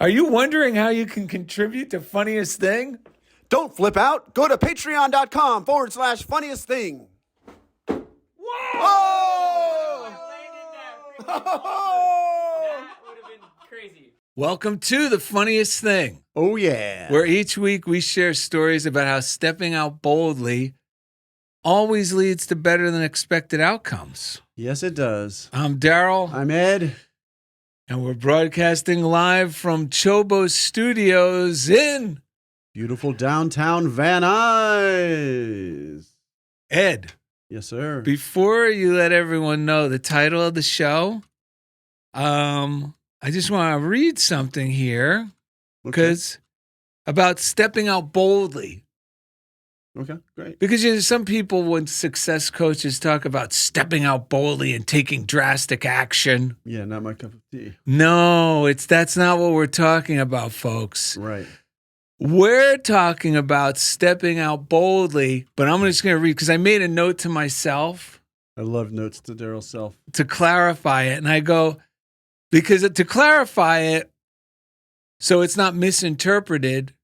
Are you wondering how you can contribute to Funniest Thing? Don't flip out. Go to patreon.com/funniest thing. Whoa! Oh! That would have been crazy. Welcome to The Funniest Thing, Oh, yeah. where each week we share stories about how stepping out boldly always leads to better than expected outcomes. Yes, it does. I'm Darrell. I'm Ed. And we're broadcasting live from Chobo's Studios in Beautiful downtown Van Nuys. Ed. Yes, sir. Before you let everyone know the title of the show, I just want to read something here because about stepping out boldly. Okay, great. Because some people, when success coaches talk about stepping out boldly and taking drastic action. Yeah, not my cup of tea. No, that's not what we're talking about, folks. Right. We're talking about stepping out boldly, but I'm just going to read because I made a note to myself. I love notes to Darrell's self. To clarify it. And I go, because to clarify it so it's not misinterpreted,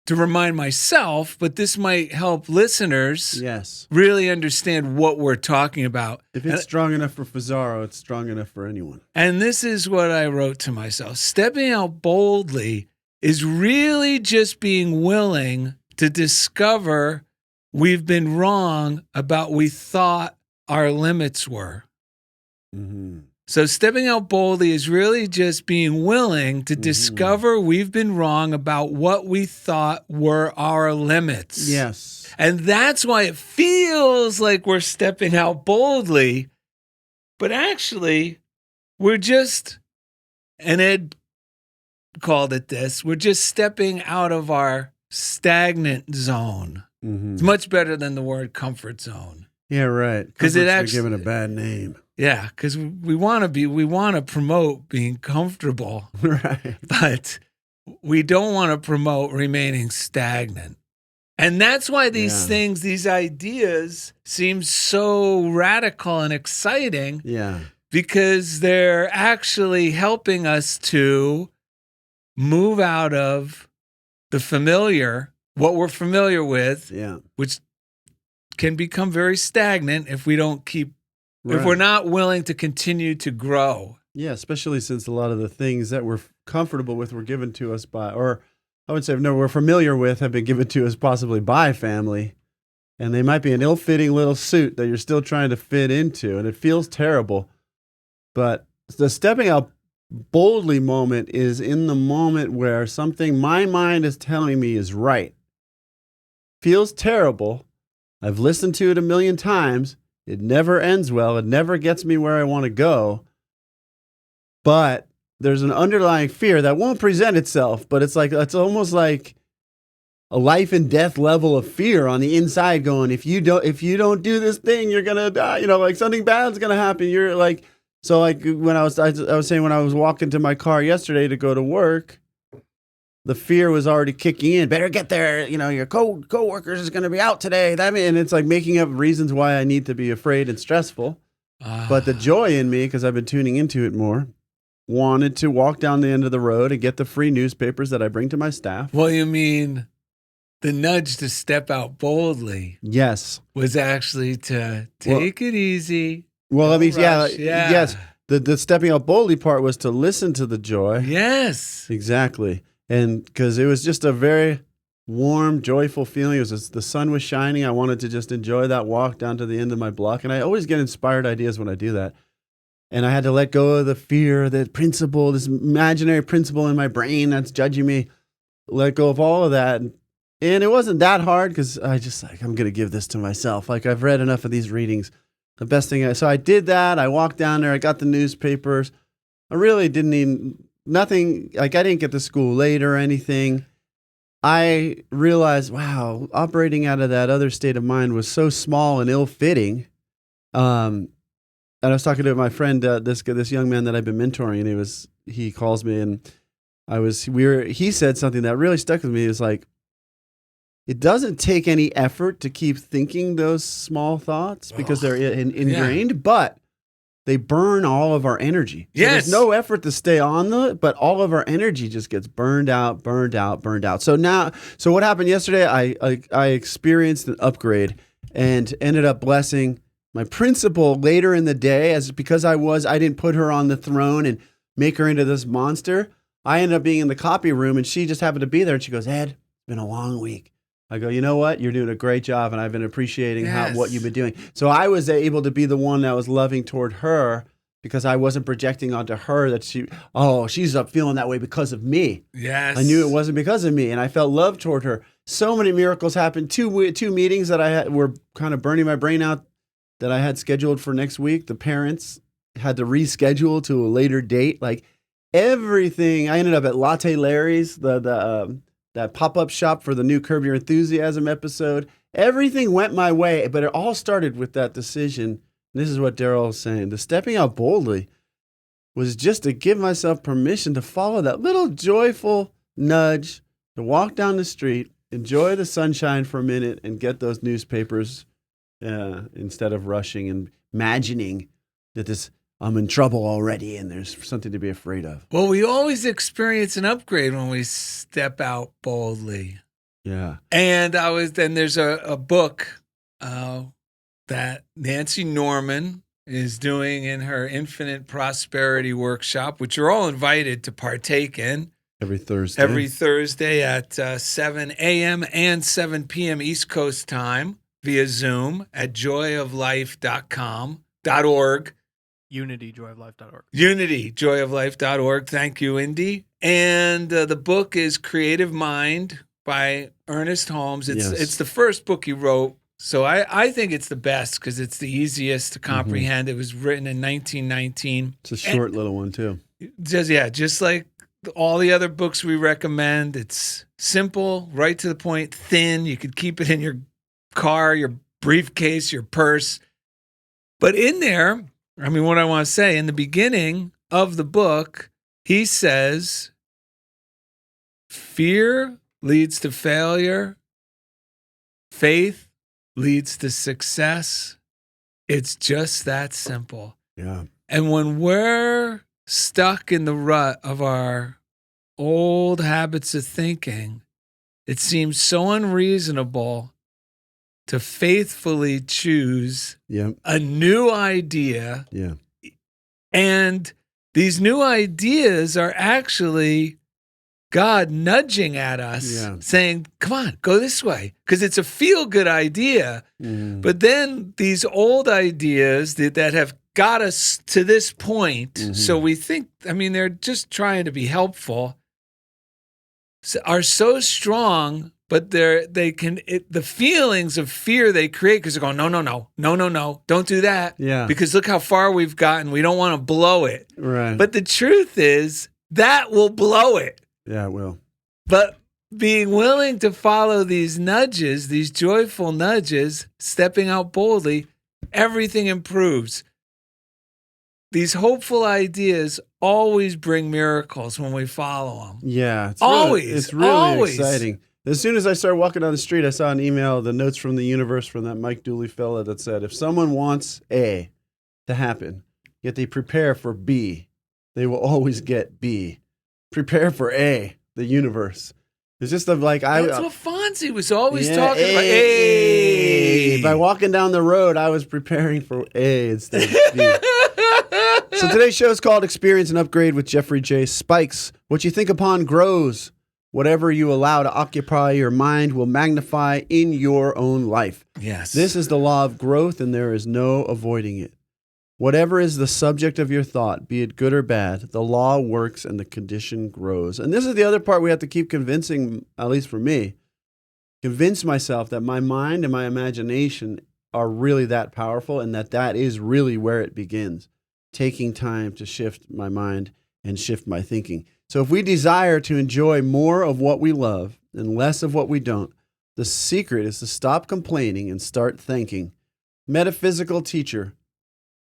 to remind myself, but this might help listeners really understand what we're talking about. If it's strong enough for Fazaro, it's strong enough for anyone. And this is what I wrote to myself. Stepping out boldly is really just being willing to discover we've been wrong about we thought our limits were. Mm-hmm. So stepping out boldly is really just being willing to discover we've been wrong about what we thought were our limits. Yes. And that's why it feels like we're stepping out boldly, but actually we're just, and Ed called it this, we're just stepping out of our stagnant zone. Mm-hmm. It's much better than the word comfort zone. Yeah, right. Because it actually given a bad name. Yeah, because we want to promote being comfortable, right? But we don't want to promote remaining stagnant. And that's why these things, these ideas seem so radical and exciting. Yeah. Because they're actually helping us to move out of the familiar, what we're familiar with, which can become very stagnant if we don't keep if we're not willing to continue to grow. Yeah, especially since a lot of the things that we're comfortable with were given to us by, or I would say, no, we're familiar with have been given to us possibly by family. And they might be an ill-fitting little suit that you're still trying to fit into. And it feels terrible. But the stepping out boldly moment is in the moment where something my mind is telling me is right. Feels terrible. I've listened to it a million times. It never ends well. It never gets me where I want to go. But there's an underlying fear that won't present itself, but it's almost like a life and death level of fear on the inside going, if you don't do this thing, you're going to die. Like something bad's going to happen. You're like, so like when I was saying when I was walking to my car yesterday to go to work, the fear was already kicking in. Better get there. Your co-workers is going to be out today. And it's like making up reasons why I need to be afraid and stressful. But the joy in me, because I've been tuning into it more, wanted to walk down the end of the road and get the free newspapers that I bring to my staff. Well, you mean the nudge to step out boldly? Yes. Was actually to take it easy. Well, I mean, yes. The stepping out boldly part was to listen to the joy. Yes. Exactly. And because it was just a very warm, joyful feeling. The sun was shining. I wanted to just enjoy that walk down to the end of my block. And I always get inspired ideas when I do that. And I had to let go of the fear, the principle, this imaginary principle in my brain that's judging me. Let go of all of that. And it wasn't that hard because I just I'm going to give this to myself. Like I've read enough of these readings. The best thing. So I did that. I walked down there. I got the newspapers. I really didn't even... Nothing, like I didn't get to school late or anything. I realized, wow, operating out of that other state of mind was so small and ill-fitting. And I was talking to my friend, this young man that I've been mentoring, and he calls me, and he said something that really stuck with me. It's like, it doesn't take any effort to keep thinking those small thoughts because they're ingrained, but they burn all of our energy. So Yes. there's no effort to stay on but all of our energy just gets burned out. So what happened yesterday, I experienced an upgrade and ended up blessing my principal later in the day because I didn't put her on the throne and make her into this monster. I ended up being in the copy room and she just happened to be there and she goes, Ed, it's been a long week. I go, you know what? You're doing a great job, and I've been appreciating what you've been doing. So I was able to be the one that was loving toward her because I wasn't projecting onto her that she's up feeling that way because of me. Yes. I knew it wasn't because of me, and I felt love toward her. So many miracles happened. Two meetings that I had were kind of burning my brain out that I had scheduled for next week. The parents had to reschedule to a later date. Like everything, I ended up at Latte Larry's, that pop-up shop for the new Curb Your Enthusiasm episode. Everything went my way, but it all started with that decision. This is what Darrell was saying. The stepping out boldly was just to give myself permission to follow that little joyful nudge, to walk down the street, enjoy the sunshine for a minute, and get those newspapers instead of rushing and imagining that I'm in trouble already and there's something to be afraid of. Well, we always experience an upgrade when we step out boldly. Yeah. And there's a book that Nancy Norman is doing in her Infinite Prosperity Workshop, which you're all invited to partake in. Every Thursday. Every Thursday at 7 a.m. and 7 p.m. East Coast time via Zoom at joyoflife.org. UnityJoyOfLife.org. UnityJoyOfLife.org. Thank you, Indy. And the book is Creative Mind by Ernest Holmes. It's the first book he wrote. So I think it's the best because it's the easiest to comprehend. It was written in 1919. It's a short little one, too. Just like all the other books we recommend. It's simple, right to the point, thin. You could keep it in your car, your briefcase, your purse. But in there, what I want to say, in the beginning of the book, he says, fear leads to failure. Faith leads to success. It's just that simple. Yeah. And when we're stuck in the rut of our old habits of thinking, it seems so unreasonable to faithfully choose a new idea. Yeah. And these new ideas are actually God nudging at us, saying, come on, go this way, because it's a feel-good idea. But then these old ideas that have got us to this point, so we think, they're just trying to be helpful, are so strong, but the feelings of fear they create, because they're going, no, don't do that. Yeah. Because look how far we've gotten. We don't want to blow it. Right. But the truth is that will blow it. Yeah, it will. But being willing to follow these nudges, these joyful nudges, stepping out boldly, everything improves. These hopeful ideas always bring miracles when we follow them. Yeah. It's really exciting. As soon as I started walking down the street, I saw an email, the notes from the universe from that Mike Dooley fella that said, if someone wants A to happen, yet they prepare for B, they will always get B. Prepare for A, the universe. It's just That's what Fonzie was always talking about. A. By walking down the road, I was preparing for A instead of B. So today's show is called Experience and Upgrade with Jeffrey J. Spikes. What you think upon grows. Whatever you allow to occupy your mind will magnify in your own life. Yes. This is the law of growth, and there is no avoiding it. Whatever is the subject of your thought, be it good or bad, the law works and the condition grows. And this is the other part we have to keep convincing, at least for me, convince myself that my mind and my imagination are really that powerful and that is really where it begins, taking time to shift my mind and shift my thinking. So if we desire to enjoy more of what we love and less of what we don't, the secret is to stop complaining and start thanking. Metaphysical teacher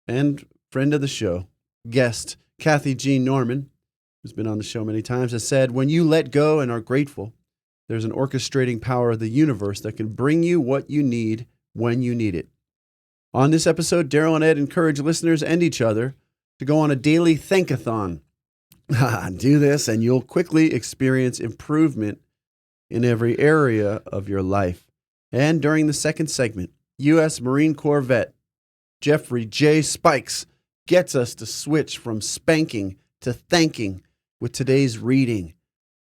and friend of the show, guest Cathy Jean Norman, who's been on the show many times, has said, when you let go and are grateful, there's an orchestrating power of the universe that can bring you what you need when you need it. On this episode, Darrell and Ed encourage listeners and each other to go on a daily thank-athon. Do this and you'll quickly experience improvement in every area of your life. And during the second segment, U.S. Marine Corps vet Jeffrey J. Spikes gets us to switch from spanking to thanking with today's reading,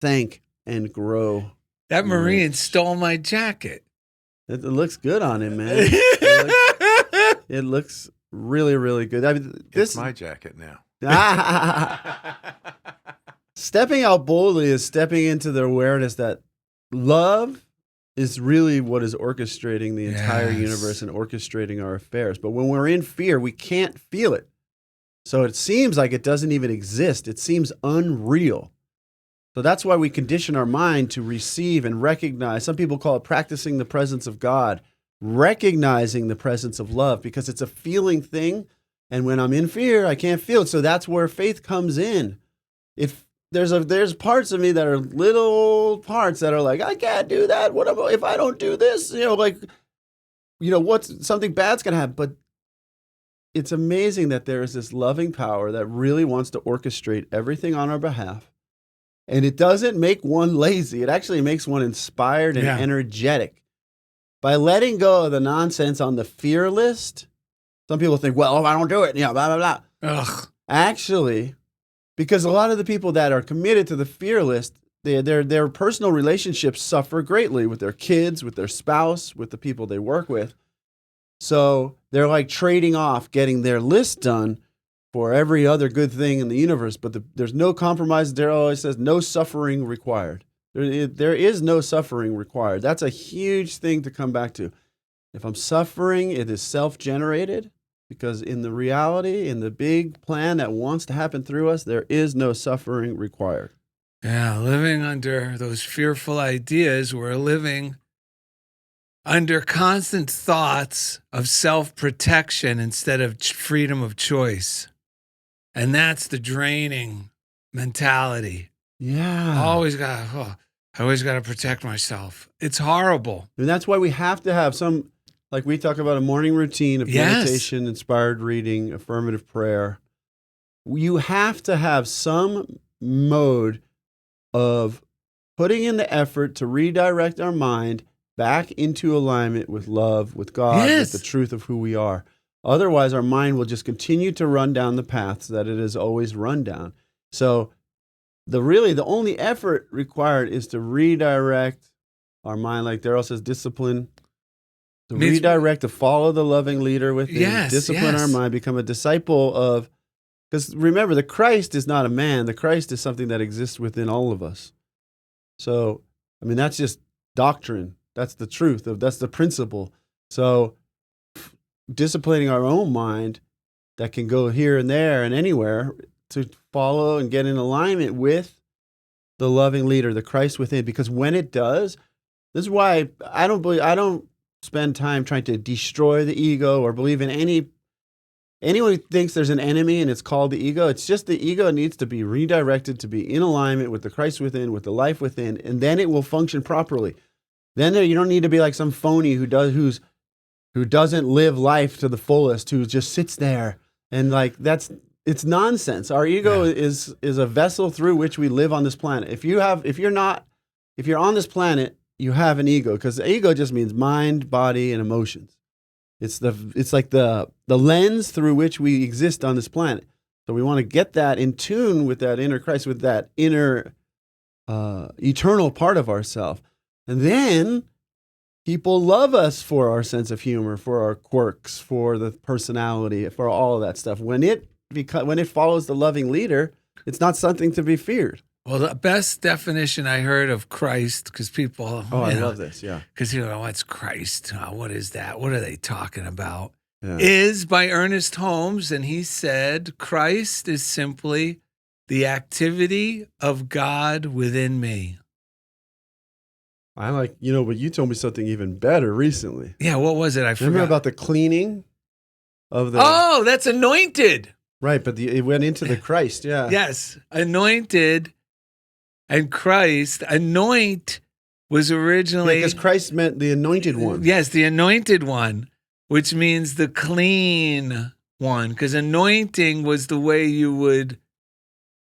Thank and Grow. That Marine stole my jacket. It looks good on him, man. It looks really, really good. I mean, It's my jacket now. Stepping out boldly is stepping into the awareness that love is really what is orchestrating the entire universe and orchestrating our affairs. But when we're in fear, we can't feel it. So it seems like it doesn't even exist. It seems unreal. So that's why we condition our mind to receive and recognize. Some people call it practicing the presence of God, recognizing the presence of love, because it's a feeling thing. And when I'm in fear, I can't feel it. So that's where faith comes in. If there's parts of me that are little parts that are like, I can't do that. What about if I don't do this? What's something bad's gonna happen? But it's amazing that there is this loving power that really wants to orchestrate everything on our behalf. And it doesn't make one lazy. It actually makes one inspired and energetic. By letting go of the nonsense on the fear list, some people think, well, if I don't do it, blah, blah, blah. Ugh. Actually, because a lot of the people that are committed to the fear list, their personal relationships suffer greatly with their kids, with their spouse, with the people they work with. So they're like trading off getting their list done for every other good thing in the universe. But there's no compromise. Darrell always says, no suffering required. There is no suffering required. That's a huge thing to come back to. If I'm suffering, it is self-generated, because in the reality, in the big plan that wants to happen through us, there is no suffering required. Yeah, living under those fearful ideas, we're living under constant thoughts of self-protection instead of freedom of choice. And that's the draining mentality. Yeah. I always got to protect myself. It's horrible. And that's why we have to have some, like we talk about, a morning routine of meditation, inspired reading, affirmative prayer. You have to have some mode of putting in the effort to redirect our mind back into alignment with love, with God, with the truth of who we are. Otherwise, our mind will just continue to run down the paths that it has always run down. So the only effort required is to redirect our mind, like Darrell says, discipline, to redirect, to follow the loving leader within, discipline our mind, become a disciple of, because remember, the Christ is not a man. The Christ is something that exists within all of us. So, I mean, that's just doctrine. That's the truth. That's the principle. So disciplining our own mind that can go here and there and anywhere to follow and get in alignment with the loving leader, the Christ within. Because when it does, this is why I don't spend time trying to destroy the ego or believe in anyone who thinks there's an enemy and it's called the ego. It's just the ego needs to be redirected to be in alignment with the Christ within, with the life within, and then it will function properly. Then you don't need to be like some phony who doesn't live life to the fullest, who just sits there and it's nonsense. Our ego is a vessel through which we live on this planet. If you're on this planet, you have an ego, because the ego just means mind, body, and emotions. It's like the lens through which we exist on this planet. So we want to get that in tune with that inner Christ, with that inner eternal part of ourselves. And then people love us for our sense of humor, for our quirks, for the personality, for all of that stuff. When it follows the loving leader, it's not something to be feared. Well, the best definition I heard of Christ, because people... I love this, yeah. Because, what's Christ? What is that? What are they talking about? Yeah. Is by Ernest Holmes, and he said, Christ is simply the activity of God within me. I like, but you told me something even better recently. Yeah, what was it? I forgot. Remember about the cleaning of the... Oh, that's anointed. Right, but it went into the Christ, yeah. Yes, anointed and Christ. Anoint was originally... Because Christ meant the anointed one. Yes, the anointed one. which means the clean one, because anointing was the way you would,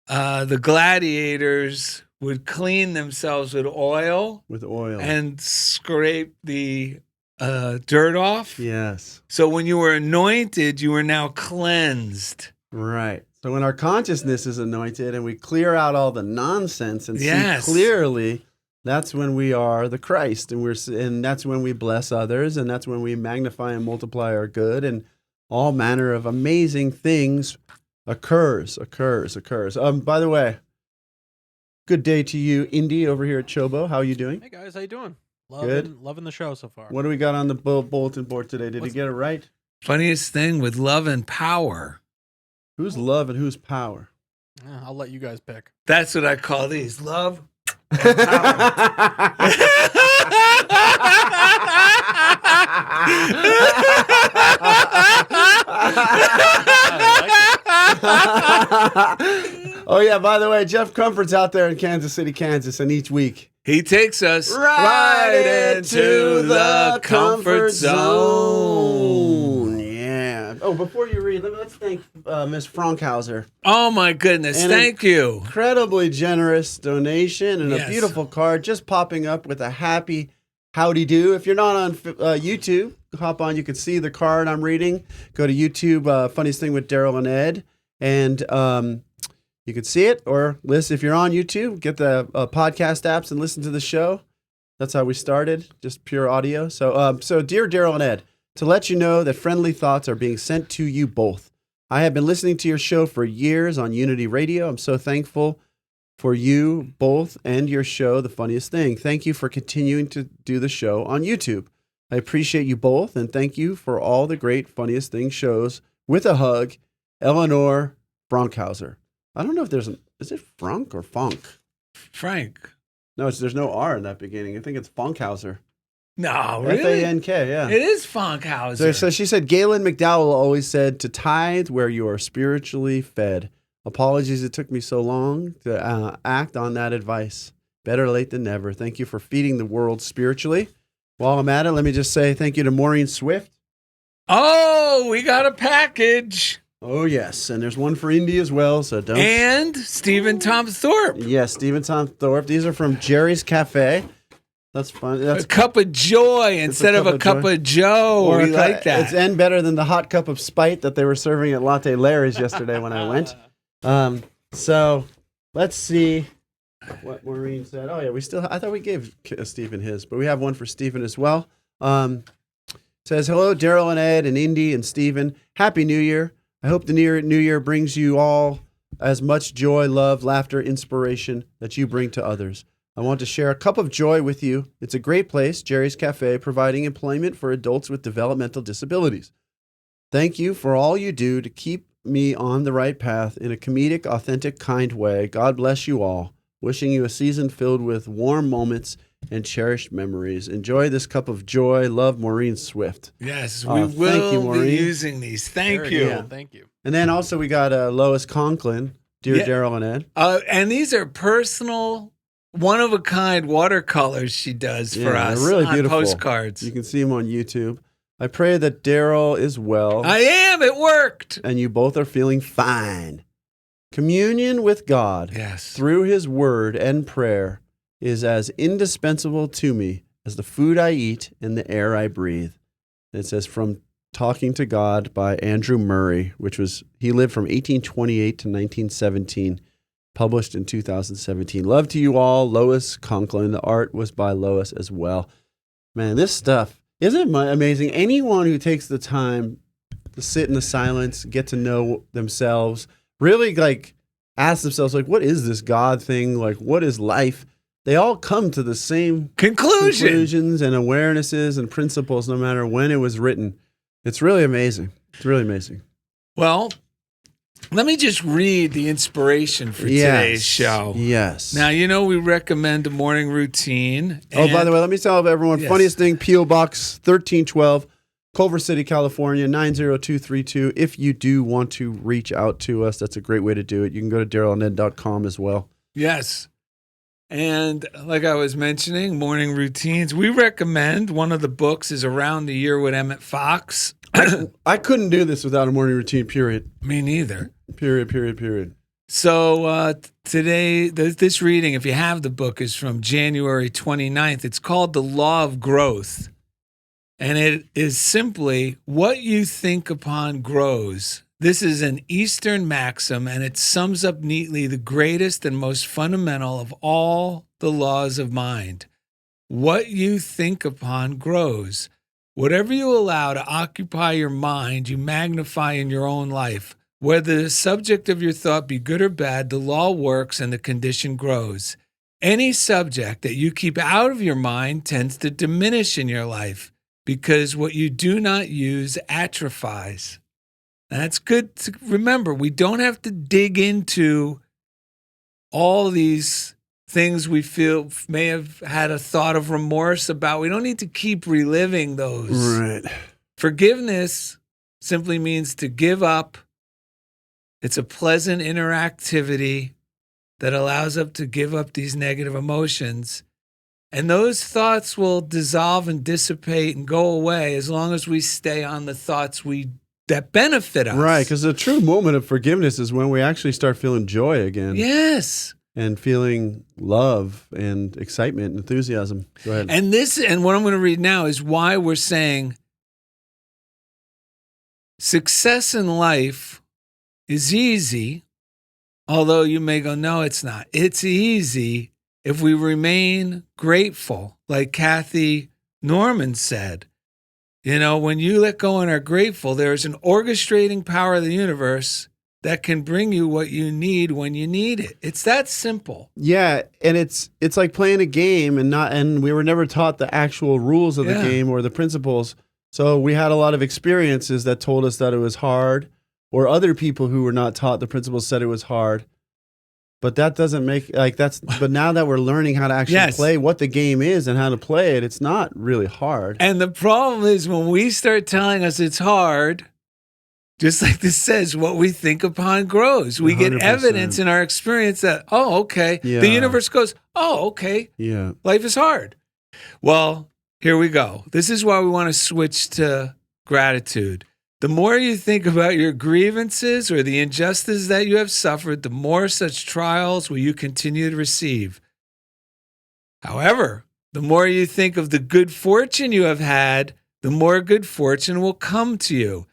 the gladiators would clean themselves with oil. With oil. And scrape the dirt off. Yes. So when you were anointed, you were now cleansed. Right. So when our consciousness is anointed and we clear out all the nonsense and Yes. see clearly, that's when we are the Christ, and that's when we bless others, and that's when we magnify and multiply our good, and all manner of amazing things occurs. By the way, good day to you, Indy, over here at Chobo. How are you doing? Hey guys, how you doing? Good. Loving the show so far. What do we got on the bulletin board today? Did you get it right? Funniest thing with love and power. Who's love and who's power? I'll let you guys pick. That's what I call these. Love and power. Oh, yeah, by the way, Jeff Comfort's out there in Kansas City, Kansas, and each week He takes us right into the comfort zone. Yeah. Oh, before you read, let's thank Miss Frankhauser. Oh, my goodness. And Thank you. Incredibly generous donation and Yes. a beautiful card just popping up with a happy howdy do. If you're not on YouTube, hop on. You can see the card I'm reading. Go to YouTube, Funniest Thing with Darrell and Ed, and you can see it. Or listen, if you're on YouTube, get the podcast apps and listen to the show. That's how we started, just pure audio. So dear Darrell and Ed, to let you know that friendly thoughts are being sent to you both. I have been listening to your show for years on Unity Radio. I'm so thankful for you both and your show, The Funniest Thing. Thank you for continuing to do the show on YouTube. I appreciate you both, and thank you for all the great Funniest Thing shows. With a hug, Eleanor Frankhauser. I don't know if is it Frank or Funk? Frank. No, there's no R in that beginning. I think it's Funkhauser. No, really? F-A-N-K, yeah. It is Funkhauser. So she said, Galen McDowell always said to tithe where you are spiritually fed. Apologies it took me so long to act on that advice. Better late than never. Thank you for feeding the world spiritually. While I'm at it, let me just say thank you to Maureen Swift. Oh, we got a package. Oh, yes. And there's one for Indy as well, so don't... And Stephen Tom Thorpe. Yes, Stephen Tom Thorpe. These are from Jerry's Cafe. That's fun. That's a cup of joy instead of a cup of Joe. We like that. It's end better than the hot cup of spite that they were serving at Latte Larry's yesterday when I went. So let's see what Maureen said. Oh yeah, I thought we gave Stephen his, but we have one for Stephen as well. Says, hello, Darrell and Ed and Indy and Stephen. Happy New Year. I hope the new year brings you all as much joy, love, laughter, inspiration that you bring to others. I want to share a cup of joy with you. It's a great place, Jerry's Cafe, providing employment for adults with developmental disabilities. Thank you for all you do to keep me on the right path in a comedic, authentic, kind way. God bless you all. Wishing you a season filled with warm moments and cherished memories. Enjoy this cup of joy. Love, Maureen Swift. Yes, we will be using these. Thank you. Yeah, thank you. And then also we got Lois Conklin, Dear Darrell and Ed. And these are personal, one-of-a-kind watercolors she does for us. They're really beautiful. On postcards. You can see them on YouTube. I pray that Darrell is well. I am. It worked. And you both are feeling fine. Communion with God through his word and prayer is as indispensable to me as the food I eat and the air I breathe. And it says from Talking to God by Andrew Murray, he lived from 1828 to 1917, published in 2017. Love to you all, Lois Conklin. The art was by Lois as well. Man, this stuff, isn't it amazing? Anyone who takes the time to sit in the silence, get to know themselves, really ask themselves, what is this God thing? What is life? They all come to the same conclusions and awarenesses and principles, no matter when it was written. It's really amazing. It's really amazing. Well, let me just read the inspiration for today's show. Yes. Now, we recommend a morning routine. By the way, let me tell everyone, Funniest Thing, P.O. Box 1312, Culver City, California, 90232. If you do want to reach out to us, that's a great way to do it. You can go to darrellanded.com as well. Yes. And like I was mentioning, morning routines. We recommend one of the books is Around the Year with Emmett Fox. I couldn't do this without a morning routine, period. Me neither. Period. So today, this reading, if you have the book, is from January 29th. It's called The Law of Growth. And it is simply, what you think upon grows. This is an Eastern maxim, and it sums up neatly the greatest and most fundamental of all the laws of mind. What you think upon grows. Whatever you allow to occupy your mind, you magnify in your own life. Whether the subject of your thought be good or bad, the law works and the condition grows. Any subject that you keep out of your mind tends to diminish in your life because what you do not use atrophies. That's good to remember. We don't have to dig into all these things we feel may have had a thought of remorse about. We don't need to keep reliving those. Right. Forgiveness simply means to give up. It's a pleasant interactivity that allows us to give up these negative emotions. And those thoughts will dissolve and dissipate and go away as long as we stay on the thoughts that benefit us. Right, because the true moment of forgiveness is when we actually start feeling joy again. Yes. And feeling love and excitement and enthusiasm. Go ahead. And what I'm going to read now is why we're saying success in life is easy, although you may go, no, it's not. It's easy if we remain grateful, like Cathy Norman said. You know, when you let go and are grateful, there's an orchestrating power of the universe that can bring you what you need when you need it. It's that simple. Yeah, and it's like playing a game and we were never taught the actual rules of the game or the principles. So we had a lot of experiences that told us that it was hard, or other people who were not taught the principles said it was hard. But that doesn't make but now that we're learning how to actually play what the game is and how to play it, it's not really hard. And the problem is when we start telling us it's hard, just like this says, what we think upon grows. We 100%. Get evidence in our experience that, okay. Yeah. The universe goes, okay. Yeah. Life is hard. Well, here we go. This is why we want to switch to gratitude. The more you think about your grievances or the injustice that you have suffered, the more such trials will you continue to receive. However, the more you think of the good fortune you have had, the more good fortune will come to you.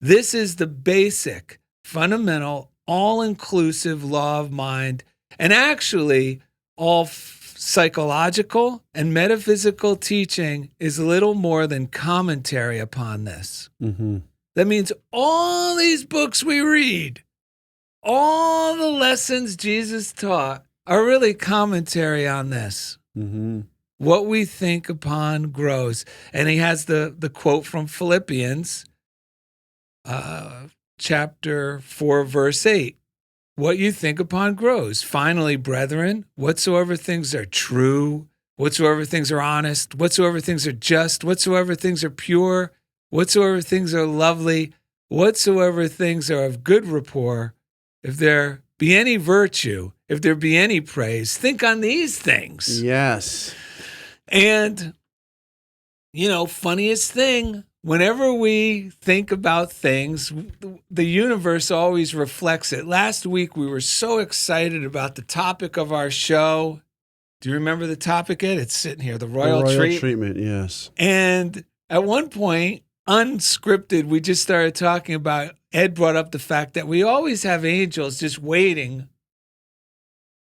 This is the basic, fundamental, all-inclusive law of mind, and actually all psychological and metaphysical teaching is little more than commentary upon this. Mm-hmm. That means all these books we read, all the lessons Jesus taught are really commentary on this. Mm-hmm. What we think upon grows. And he has the quote from Philippians, chapter 4, verse 8. What you think upon grows. Finally, brethren, whatsoever things are true, whatsoever things are honest, whatsoever things are just, whatsoever things are pure, whatsoever things are lovely, whatsoever things are of good rapport, if there be any virtue, if there be any praise, think on these things. Yes. And, funniest thing, whenever we think about things, the universe always reflects it. Last week, we were so excited about the topic of our show. Do you remember the topic, Ed? It's sitting here, the royal treatment, yes. And at one point, unscripted, we just started talking about, Ed brought up the fact that we always have angels just waiting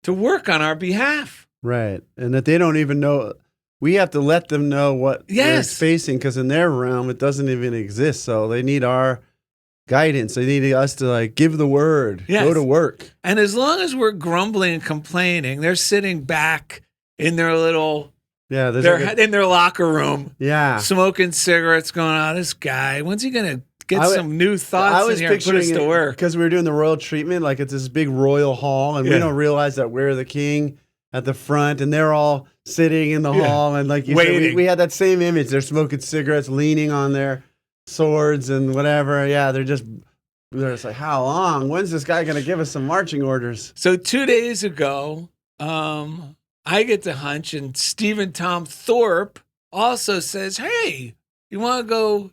to work on our behalf. Right. And that they don't even know. We have to let them know what they're facing, because in their realm, it doesn't even exist. So they need our guidance. They need us to give the word, go to work. And as long as we're grumbling and complaining, they're sitting back in their little... Yeah, they're in their locker room, smoking cigarettes, going, this guy, when's he going to get some new thoughts in here and put us to work? Because we were doing the royal treatment, like it's this big royal hall, and we don't realize that we're the king at the front, and they're all sitting in the hall, and like you said, we had that same image. They're smoking cigarettes, leaning on their swords and whatever. Yeah, they're just like, how long? When's this guy going to give us some marching orders? So 2 days ago, I get the hunch, and Stephen Tom Thorpe also says, hey, you want to go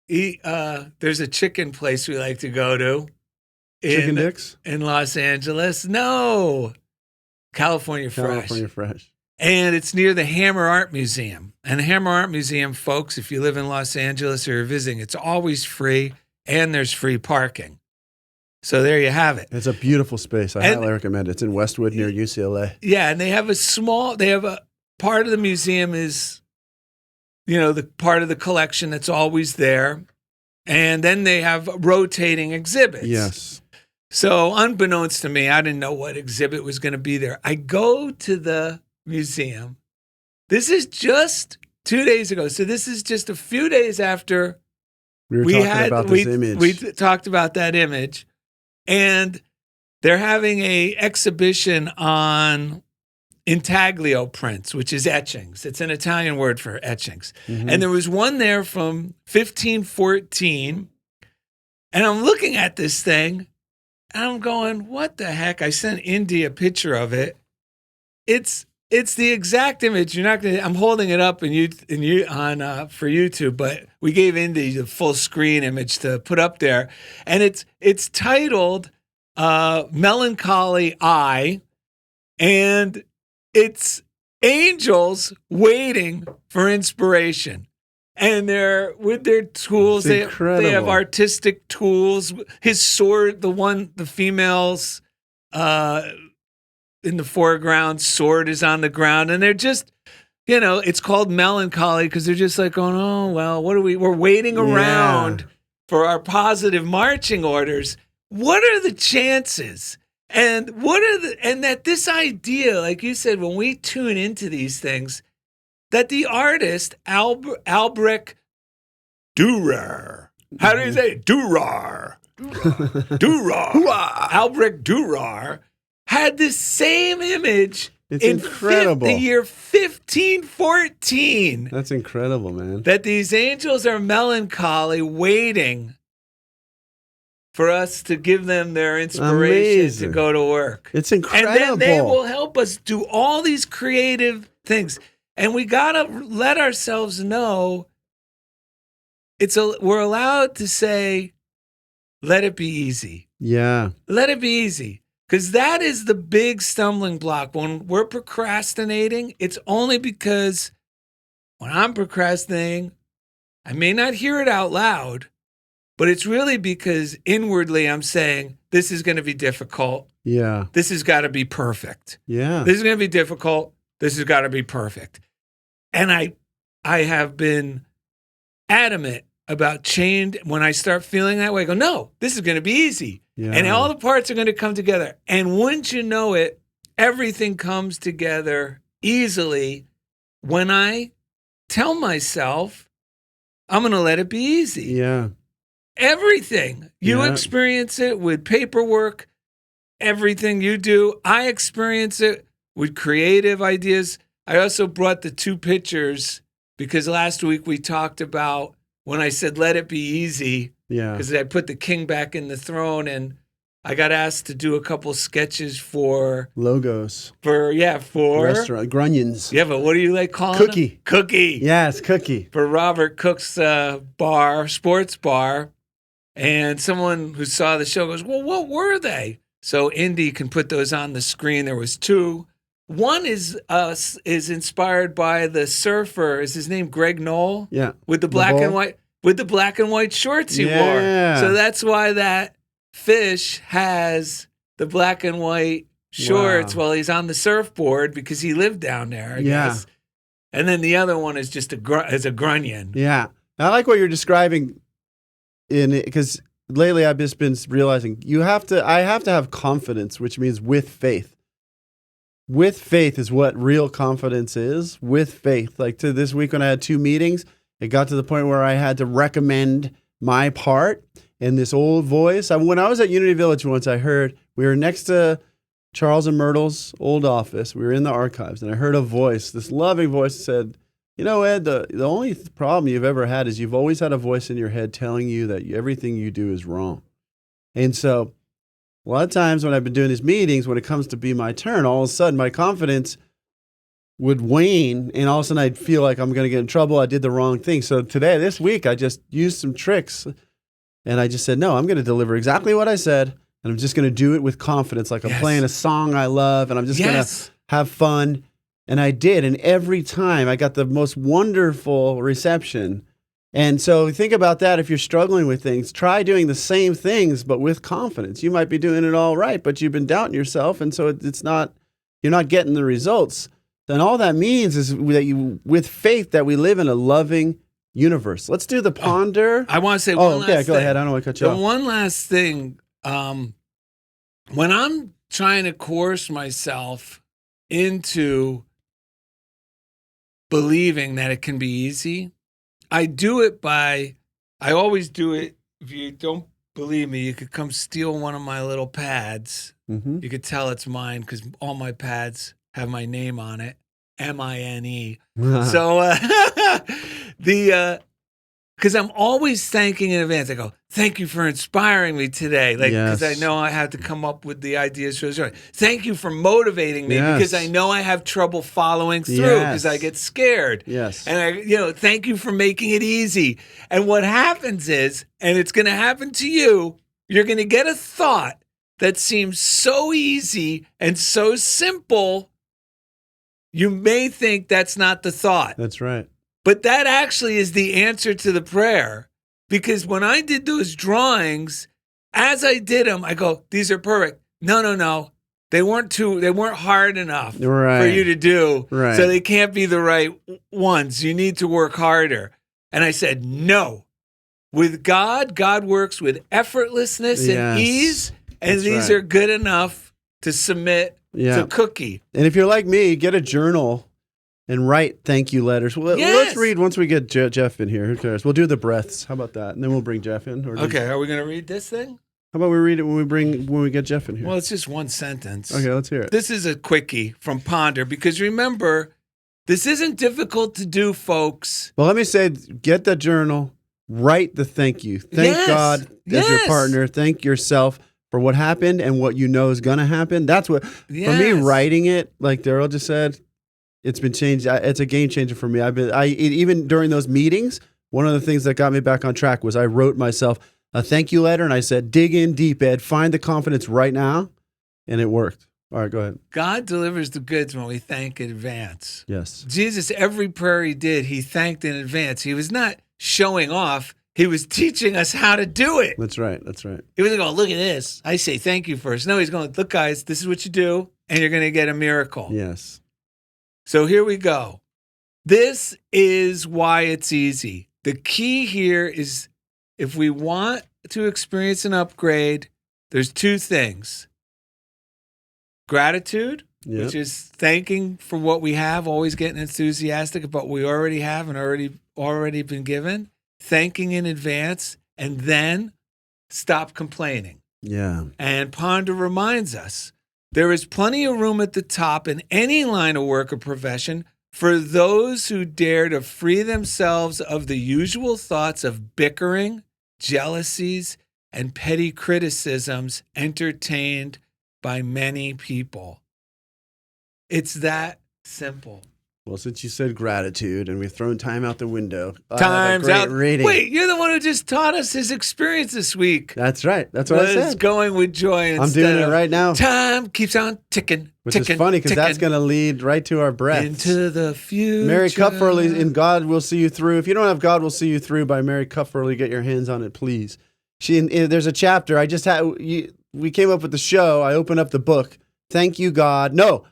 eat? There's a chicken place we like to go to. Chicken Dicks? In Los Angeles. No. California Fresh. California Fresh. And it's near the Hammer Art Museum. And the Hammer Art Museum, folks, if you live in Los Angeles or you're visiting, it's always free, and there's free parking. So there you have it. It's a beautiful space. I highly recommend it. It's in Westwood near UCLA. Yeah, and they have a part of the museum is, the part of the collection that's always there. And then they have rotating exhibits. Yes. So unbeknownst to me, I didn't know what exhibit was going to be there. I go to the museum. This is just 2 days ago. So this is just a few days after we talking about this image. We talked about that image. And they're having a exhibition on intaglio prints, which is etchings. It's an Italian word for etchings. Mm-hmm. And there was one there from 1514. And I'm looking at this thing, and I'm going, what the heck? I sent Indy a picture of it. It's the exact image. You're not going to. I'm holding it up for YouTube, but we gave Indy the full screen image to put up there, and it's titled "Melancholy Eye," and it's angels waiting for inspiration. And they're with their tools. They have artistic tools. His sword, the female's in the foreground, sword is on the ground, and they're just, it's called melancholy because they're just like going, oh well, we're waiting around for our positive marching orders. What are the chances? And that this idea, like you said, when we tune into these things, that the artist Albrecht Dürer, how do you say it? Dürer, Albrecht Dürer had this same image. It's incredible. The year 1514. That's incredible, man. That these angels are melancholy, waiting for us to give them their inspiration to go to work. It's incredible. And then they will help us do all these creative things. And we got to let ourselves know we're allowed to say, let it be easy. Yeah. Let it be easy. Because that is the big stumbling block. When we're procrastinating, it's only because when I'm procrastinating, I may not hear it out loud, but it's really because inwardly I'm saying, this is going to be difficult. Yeah. This has got to be perfect. Yeah. This is going to be difficult. This has got to be perfect. And I have been adamant about change. When I start feeling that way, I go, no, this is going to be easy. Yeah. And all the parts are going to come together. And wouldn't you know it, everything comes together easily when I tell myself, I'm going to let it be easy. Yeah. Everything. You experience it with paperwork, everything you do. I experience it with creative ideas. I also brought the two pictures because last week we talked about when I said, let it be easy. Yeah. Because I put the king back in the throne, and I got asked to do a couple sketches for logos. For restaurant grunions. Yeah, but what do you like calling Cookie. them? Cookie. Yes, Cookie. For Robert Cook's sports bar. And someone who saw the show goes, well, what were they? So Indy can put those on the screen. There was two. One is inspired by the surfer. Is his name Greg Knoll? Yeah. With the black and white shorts he wore. So that's why that fish has the black and white shorts while he's on the surfboard because he lived down there, I guess. And then the other one is just a grunion. Yeah. I like what you're describing because lately I've just been realizing I have to have confidence, which means with faith. With faith is what real confidence is. With faith. Like to this week when I had 2 meetings, it got to the point where I had to recommend my part in this old voice. When I was at Unity Village once, I heard, we were next to Charles and Myrtle's old office. We were in the archives, and I heard a voice, this loving voice that said, Ed, the only problem you've ever had is you've always had a voice in your head telling you that everything you do is wrong. And so a lot of times when I've been doing these meetings, when it comes to be my turn, all of a sudden my confidence would wane, and all of a sudden I'd feel like I'm going to get in trouble. I did the wrong thing. So this week, I just used some tricks, and I just said, no, I'm going to deliver exactly what I said, and I'm just going to do it with confidence, like I'm playing a song I love, and I'm just going to have fun. And I did, and every time I got the most wonderful reception. And so think about that. If you're struggling with things, try doing the same things, but with confidence. You might be doing it all right, but you've been doubting yourself, and so you're not getting the results. Then all that means is that with faith, that we live in a loving universe. Let's do the ponder. I want to say one last thing. Go ahead. I don't want to cut you off. One last thing. When I'm trying to coerce myself into believing that it can be easy, I always do it. If you don't believe me, you could come steal one of my little pads. Mm-hmm. You could tell it's mine because all my pads have my name on it, M-I-N-E. So because I'm always thanking in advance. I go, thank you for inspiring me today. Because I know I have to come up with the ideas for the story. Thank you for motivating me because I know I have trouble following through because I get scared. Yes. And thank you for making it easy. And what happens is, and it's going to happen to you, you're going to get a thought that seems so easy and so simple, you may think that's not the thought. That's right. But that actually is the answer to the prayer. Because when I did those drawings, as I did them, I go, these are perfect. No. They weren't hard enough for you to do. Right. So they can't be the right ones. You need to work harder. And I said, no. With God works with effortlessness and ease. And these are good enough to submit to Cookie. And if you're like me, get a journal and write thank you letters. Well, let's read once we get Jeff in here. Who cares? We'll do the breaths. How about that? And then we'll bring Jeff in. Okay, are we going to read this thing? How about we read it when we get Jeff in here? Well, it's just one sentence. Okay, let's hear it. This is a quickie from Ponder, because remember, this isn't difficult to do, folks. Well, let me say, get the journal, write the thank you. Thank God as your partner. Thank yourself for what happened and what you know is going to happen. That's what, for me, writing it, like Darrell just said, it's been changed. It's a game changer for me. Even during those meetings, one of the things that got me back on track was I wrote myself a thank you letter, and I said, dig in deep, Ed. Find the confidence right now, and it worked. All right, go ahead. God delivers the goods when we thank in advance. Yes. Jesus, every prayer he did, he thanked in advance. He was not showing off. He was teaching us how to do it. That's right. That's right. He wasn't going, look at this. I say thank you first. No, he's going, look, guys, this is what you do, and you're going to get a miracle. Yes. So here we go. This is why it's easy. The key here is if we want to experience an upgrade, there's two things. Gratitude, which is thanking for what we have, always getting enthusiastic about what we already have and already been given. Thanking in advance, and then stop complaining. Yeah. And Ponder reminds us, there is plenty of room at the top in any line of work or profession for those who dare to free themselves of the usual thoughts of bickering, jealousies, and petty criticisms entertained by many people. It's that simple. Well, since you said gratitude and we've thrown time out the window, Time's out. Rating. Wait, you're the one who just taught us his experience this week. That's right. That's what I said. Going with joy. I'm doing it right now. Time keeps on ticking. Which is funny because that's going to lead right to our breath. Into the future. Mary Kupferle in God Will See You Through. If you don't have God Will See You Through by Mary Kupferle, get your hands on it, please. There's a chapter. We came up with the show. I opened up the book. Thank you, God. No,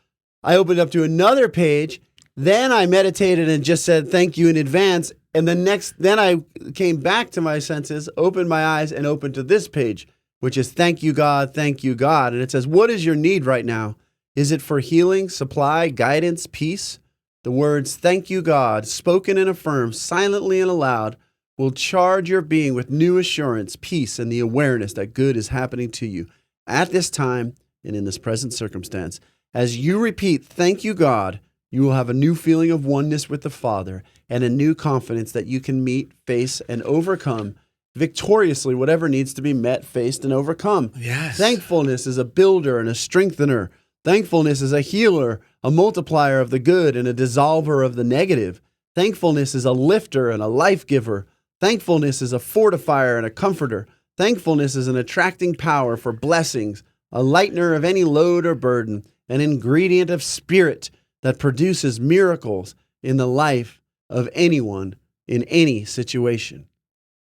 I opened up to another page. Then I meditated and just said thank you in advance. And then I came back to my senses, opened my eyes, and opened to this page, which is thank you, God, thank you, God. And it says, what is your need right now? Is it for healing, supply, guidance, peace? The words thank you, God, spoken and affirmed silently and aloud, will charge your being with new assurance, peace, and the awareness that good is happening to you at this time and in this present circumstance. As you repeat, thank you, God, you will have a new feeling of oneness with the Father and a new confidence that you can meet, face, and overcome victoriously whatever needs to be met, faced, and overcome. Yes. Thankfulness is a builder and a strengthener. Thankfulness is a healer, a multiplier of the good and a dissolver of the negative. Thankfulness is a lifter and a life giver. Thankfulness is a fortifier and a comforter. Thankfulness is an attracting power for blessings, a lightener of any load or burden, an ingredient of spirit that produces miracles in the life of anyone in any situation.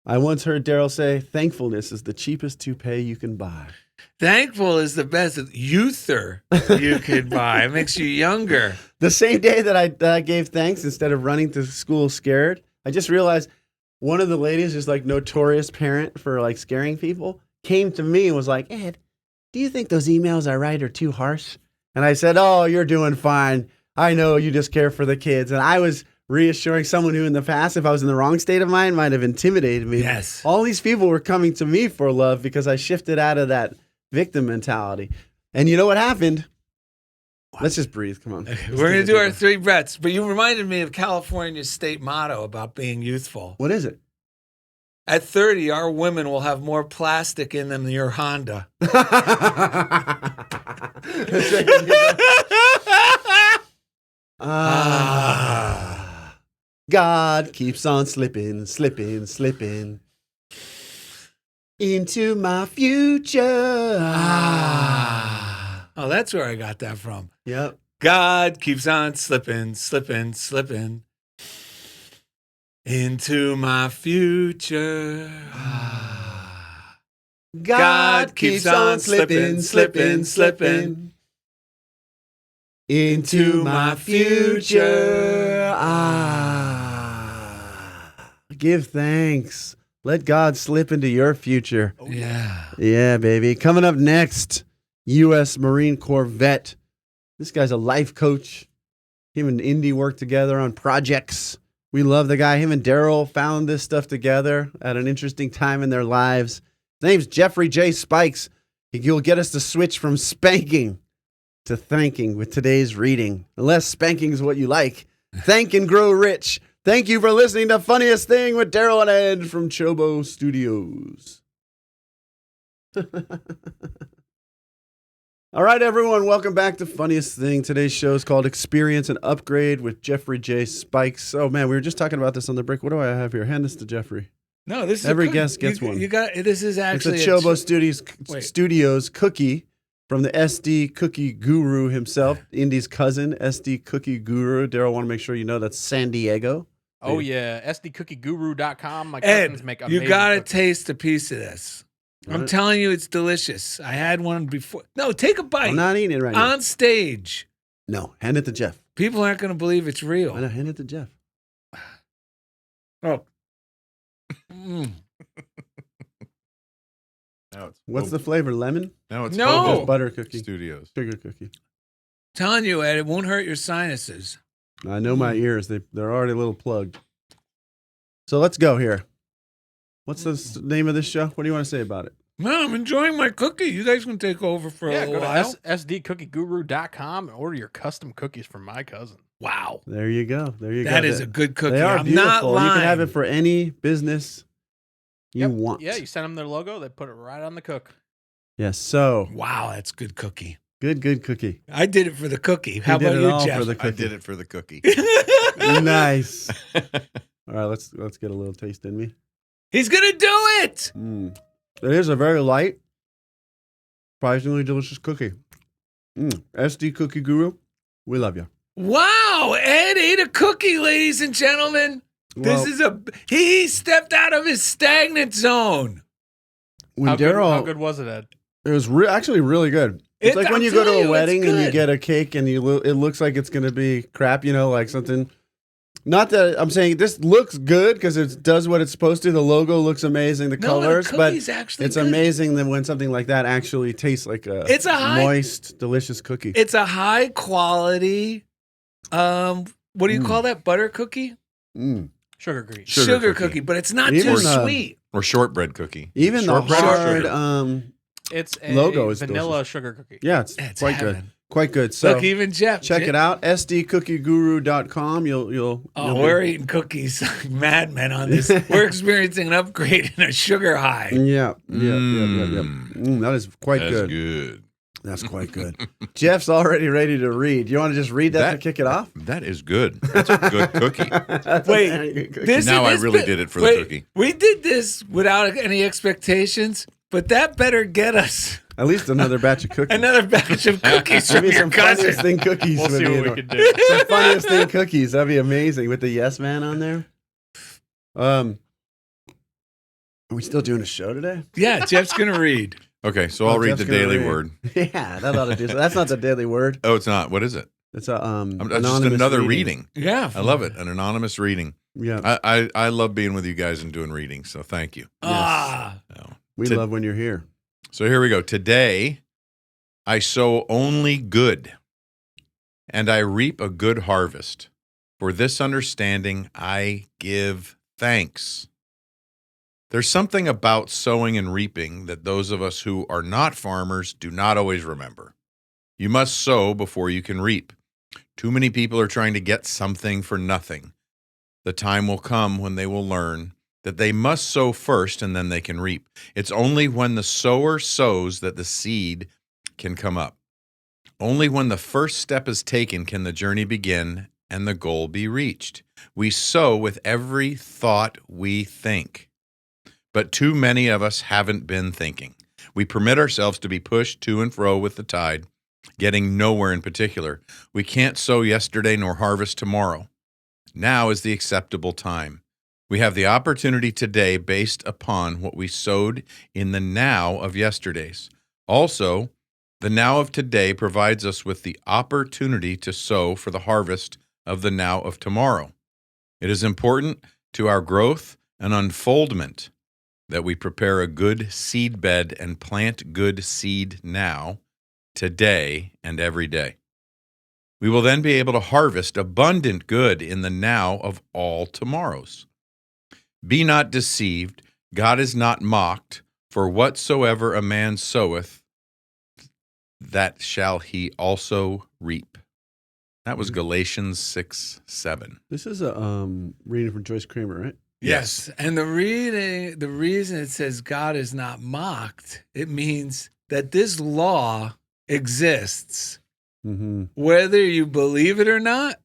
I once heard Darrell say, thankfulness is the cheapest toupee you can buy. Thankful is the best youther you could buy. It makes you younger. The same day that I gave thanks, instead of running to school scared, I just realized one of the ladies, who's like notorious parent for like scaring people, came to me and was like, Ed, do you think those emails I write are too harsh? And I said, oh, you're doing fine. I know you just care for the kids. And I was reassuring someone who in the past, if I was in the wrong state of mind, might have intimidated me. Yes. All these people were coming to me for love because I shifted out of that victim mentality. And you know what happened? Let's just breathe. Come on. We're going to do our 3 breaths. But you reminded me of California's state motto about being youthful. What is it? At 30, our women will have more plastic in them than your Honda. God keeps on slipping, slipping, slipping into my future. Oh, that's where I got that from. Yep. God keeps on slipping, slipping, slipping into my future. God keeps on slipping, slipping, slipping into my future. Give thanks. Let God slip into your future. Oh, yeah. Yeah, baby. Coming up next, U.S. Marine Corps vet. This guy's a life coach. Him and Indy work together on projects. We love the guy. Him and Darrell found this stuff together at an interesting time in their lives. His name's Jeffrey J. Spikes. He'll get us to switch from spanking to thanking with today's reading. Unless spanking is what you like. Thank and grow rich. Thank you for listening to Funniest Thing with Darrell and Ed from Chobo Studios. All right, everyone, welcome back to Funniest Thing. Today's show is called Experience and Upgrade with Jeffrey J. Spikes. Oh, man, we were just talking about this on the break. What do I have here? Hand this to Jeffrey. No, this is every guest gets one. This is actually it's a Chobo Studios cookie from the SD Cookie Guru himself, Indy's cousin, SD Cookie Guru. Darrell, want to make sure you know that's San Diego. Oh, yeah. SDCookieGuru.com. My Ed, cousins make amazing you got to cookies. taste a piece of this. I'm telling you, it's delicious. I had one before. No, take a bite. I'm not eating it right now. On stage. No, hand it to Jeff. People aren't going to believe it's real. I know, hand it to Jeff. Oh. What's the flavor? Lemon? No, it's No. Chobo Butter cookie. Studios. Sugar cookie. Telling you, Ed, it won't hurt your sinuses. I know my ears. They're already a little plugged. So let's go here. What's the name of this show? What do you want to say about it? No, I'm enjoying my cookie. You guys can take over for a Yeah, little go to while. SDCookieGuru.com and order your custom cookies from my cousin. Wow. There you go. There you go. That is a good cookie. They are I'm beautiful. not lying. You can have it for any business you want. Yeah, you send them their logo, they put it right on the cook. Yes. So Wow, that's good cookie. good cookie. I did it for the cookie. How did about it you, all Jeff? for the I cookie. did it for the cookie. Nice. All right, let's get a little taste in me. He's going to do it. It is a very light, surprisingly delicious cookie. SD Cookie Guru, we love you. Wow, Ed ate a cookie, ladies and gentlemen. Well, He stepped out of his stagnant zone. when How Darrell, good was it, Ed? it was actually really good. It's like when I'm you go to telling a you, wedding it's and you good. get a cake and it looks like it's going to be crap, like something. Not that I'm saying this looks good because it does what it's supposed to. The logo looks amazing, the colors, but cookie's actually it's good. amazing that when something like that actually tastes like It's a moist, delicious cookie. It's a high quality, what do you call that? Butter cookie? Sugar cookie. Sugar cookie, but it's not Even, too sweet. Or shortbread cookie. Even the Shortbread or hard, sugar? It's a logo is vanilla delicious. sugar cookie. Yeah, it's It's quite heaven. good. Quite good. So Look, even Jeff. check it out. SDCookieGuru.com. You'll We're eating cookies like madmen on this. We're experiencing an upgrade in a sugar high. Yeah. That is quite That's good. good. That's quite good. Jeff's already ready to read. You want to just read that to kick it off? That is good. That's a good cookie. Wait, Now I really did it for the cookie. We did this without any expectations, but that better get us at least another batch of cookies. Another batch of cookies from your some cousin. funniest thing cookies. We'll see what we can do. Some funniest thing cookies. That'd be amazing with the yes man on there. Are we still doing a show today? Yeah, Jeff's gonna read. Okay, so I'll read the daily word. Yeah, that ought to do. So that's not the daily word. Oh, it's not. What is it? It's a just another reading. Yeah, I love it. An anonymous reading. Yeah, I love being with you guys and doing readings. So thank you. Ah, we love when you're here. So here we go. Today, I sow only good, and I reap a good harvest. For this understanding, I give thanks. There's something about sowing and reaping that those of us who are not farmers do not always remember. You must sow before you can reap. Too many people are trying to get something for nothing. The time will come when they will learn that they must sow first and then they can reap. It's only when the sower sows that the seed can come up. Only when the first step is taken can the journey begin and the goal be reached. We sow with every thought we think. But too many of us haven't been thinking. We permit ourselves to be pushed to and fro with the tide, getting nowhere in particular. We can't sow yesterday nor harvest tomorrow. Now is the acceptable time. We have the opportunity today based upon what we sowed in the now of yesterdays. Also, the now of today provides us with the opportunity to sow for the harvest of the now of tomorrow. It is important to our growth and unfoldment that we prepare a good seed bed and plant good seed now, today, and every day. We will then be able to harvest abundant good in the now of all tomorrows. Be not deceived, God is not mocked, for whatsoever a man soweth, that shall he also reap. That was Galatians 6:7. This is a reading from Joyce Kramer, right? yes. And the reason it says God is not mocked, it means that this law exists. Mm-hmm. Whether you believe it or not,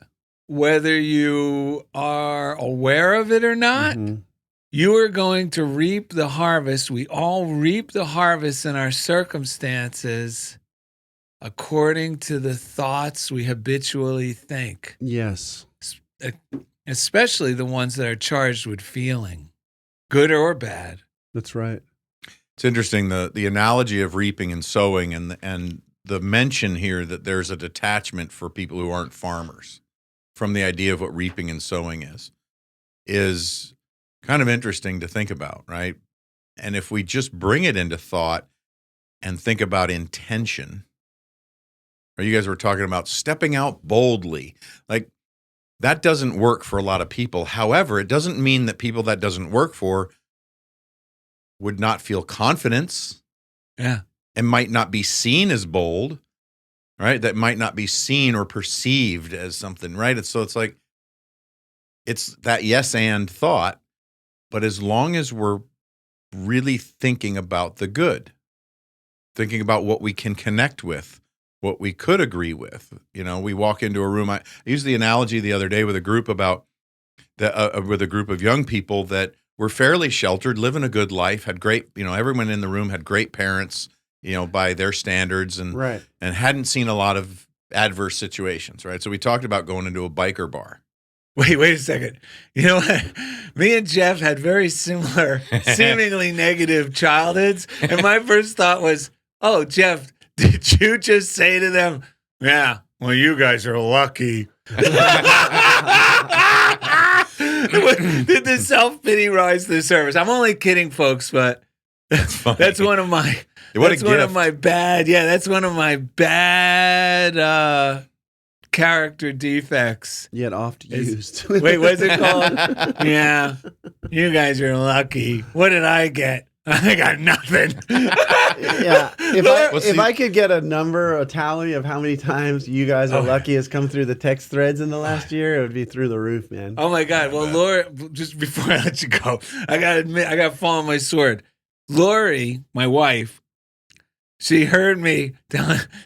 whether you are aware of it or not, you are going to reap the harvest. We all reap the harvest in our circumstances according to the thoughts we habitually think. Yes. Especially the ones that are charged with feeling, good or bad. That's right. It's interesting, the analogy of reaping and sowing and the mention here that there's a detachment for people who aren't farmers from the idea of what reaping and sowing is kind of interesting to think about, right? And if we just bring it into thought and think about intention, or you guys were talking about stepping out boldly, like that doesn't work for a lot of people. However, it doesn't mean that people that doesn't work for would not feel confidence. Yeah. And might not be seen as bold, right? That might not be seen or perceived as something, right? It's like, it's that yes and thought, but as long as we're really thinking about the good, thinking about what we can connect with, what we could agree with. You know, we walk into a room. I used the analogy the other day with a group about with a group of young people that were fairly sheltered, living a good life, had great, everyone in the room had great parents, by their standards, and right. and hadn't seen a lot of adverse situations, right? So we talked about going into a biker bar. Wait a second. You know what? Me and Jeff had very similar, seemingly negative childhoods. And my first thought was, oh, Jeff, did you just say to them, yeah, well, you guys are lucky. Did the self-pity rise to the surface? I'm only kidding, folks, but that's one of my... That's one of my bad character defects. Yet oft used. Wait, what's it called? Yeah, you guys are lucky. What did I get? I got nothing. Yeah, if I could get a tally of how many times you guys are lucky has come through the text threads in the last year, it would be through the roof, man. Oh my God! Well, Lori, just before I let you go, I gotta admit, I gotta fall on my sword. Lori, my wife, she heard me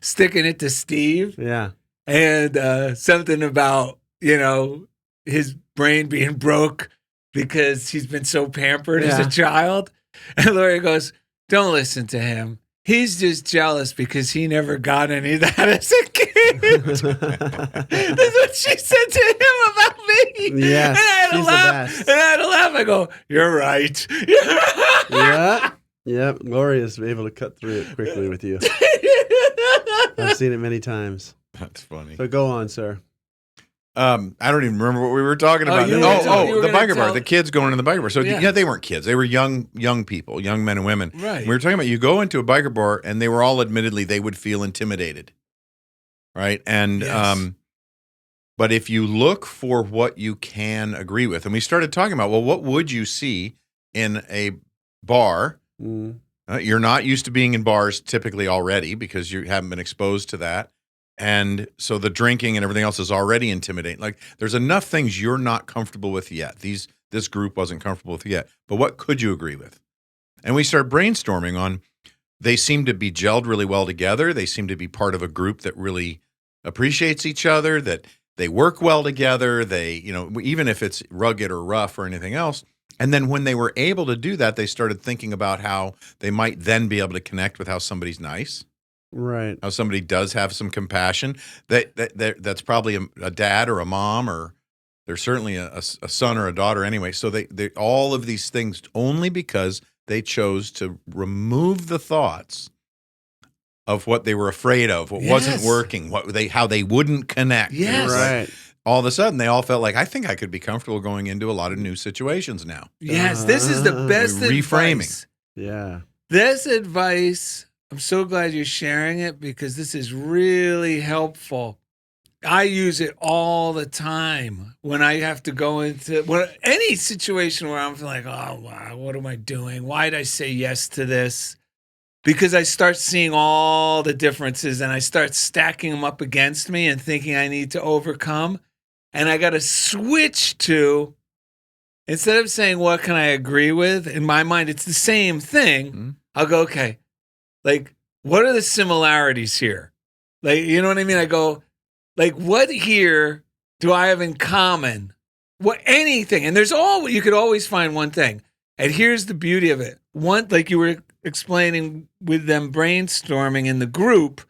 sticking it to Steve. Yeah. And something about, his brain being broke because he's been so pampered as a child. And Lori goes, don't listen to him. He's just jealous because he never got any of that as a kid. That's what she said to him about me. Yes, and I had to she's laugh. the best. And I had to laugh. I go, you're right. Yeah. Yep. Lori is able to cut through it quickly with you. I've seen it many times. That's funny. So go on, sir. I don't even remember what we were talking about. you were The biker bar. tell- The kids going in the biker bar. So Yeah. they weren't kids. They were young people, young men and women. Right. We were talking about you go into a biker bar and they were all admittedly they would feel intimidated. Right? And Yes. but if you look for what you can agree with, and we started talking about, well, what would you see in a bar? Mm. You're not used to being in bars typically already because you haven't been exposed to that. And so the drinking and everything else is already intimidating. Like there's enough things you're not comfortable with yet. This group wasn't comfortable with yet. But what could you agree with? And we start brainstorming on they seem to be gelled really well together. They seem to be part of a group that really appreciates each other, that they work well together. They, even if it's rugged or rough or anything else. And then when they were able to do that, they started thinking about how they might then be able to connect with how somebody's nice. Right. How somebody does have some compassion. That's probably a dad or a mom, or they're certainly a son or a daughter anyway. So they all of these things only because they chose to remove the thoughts of what they were afraid of, what wasn't working, how they wouldn't connect. Yes. Right. All of a sudden, they all felt like, I think I could be comfortable going into a lot of new situations now. Yes, this is the best Reframing. advice. Yeah. This advice, I'm so glad you're sharing it because this is really helpful. I use it all the time when I have to go into any situation where I'm like, oh, wow, what am I doing? Why did I say yes to this? Because I start seeing all the differences and I start stacking them up against me and thinking I need to overcome. And I got to switch to, instead of saying, what can I agree with? In my mind, it's the same thing. Mm-hmm. I'll go, okay, like, what are the similarities here? Like, you know what I mean? I go, like, what here do I have in common? What, anything. And you could always find one thing. And here's the beauty of it. One, like you were explaining with them brainstorming in the group,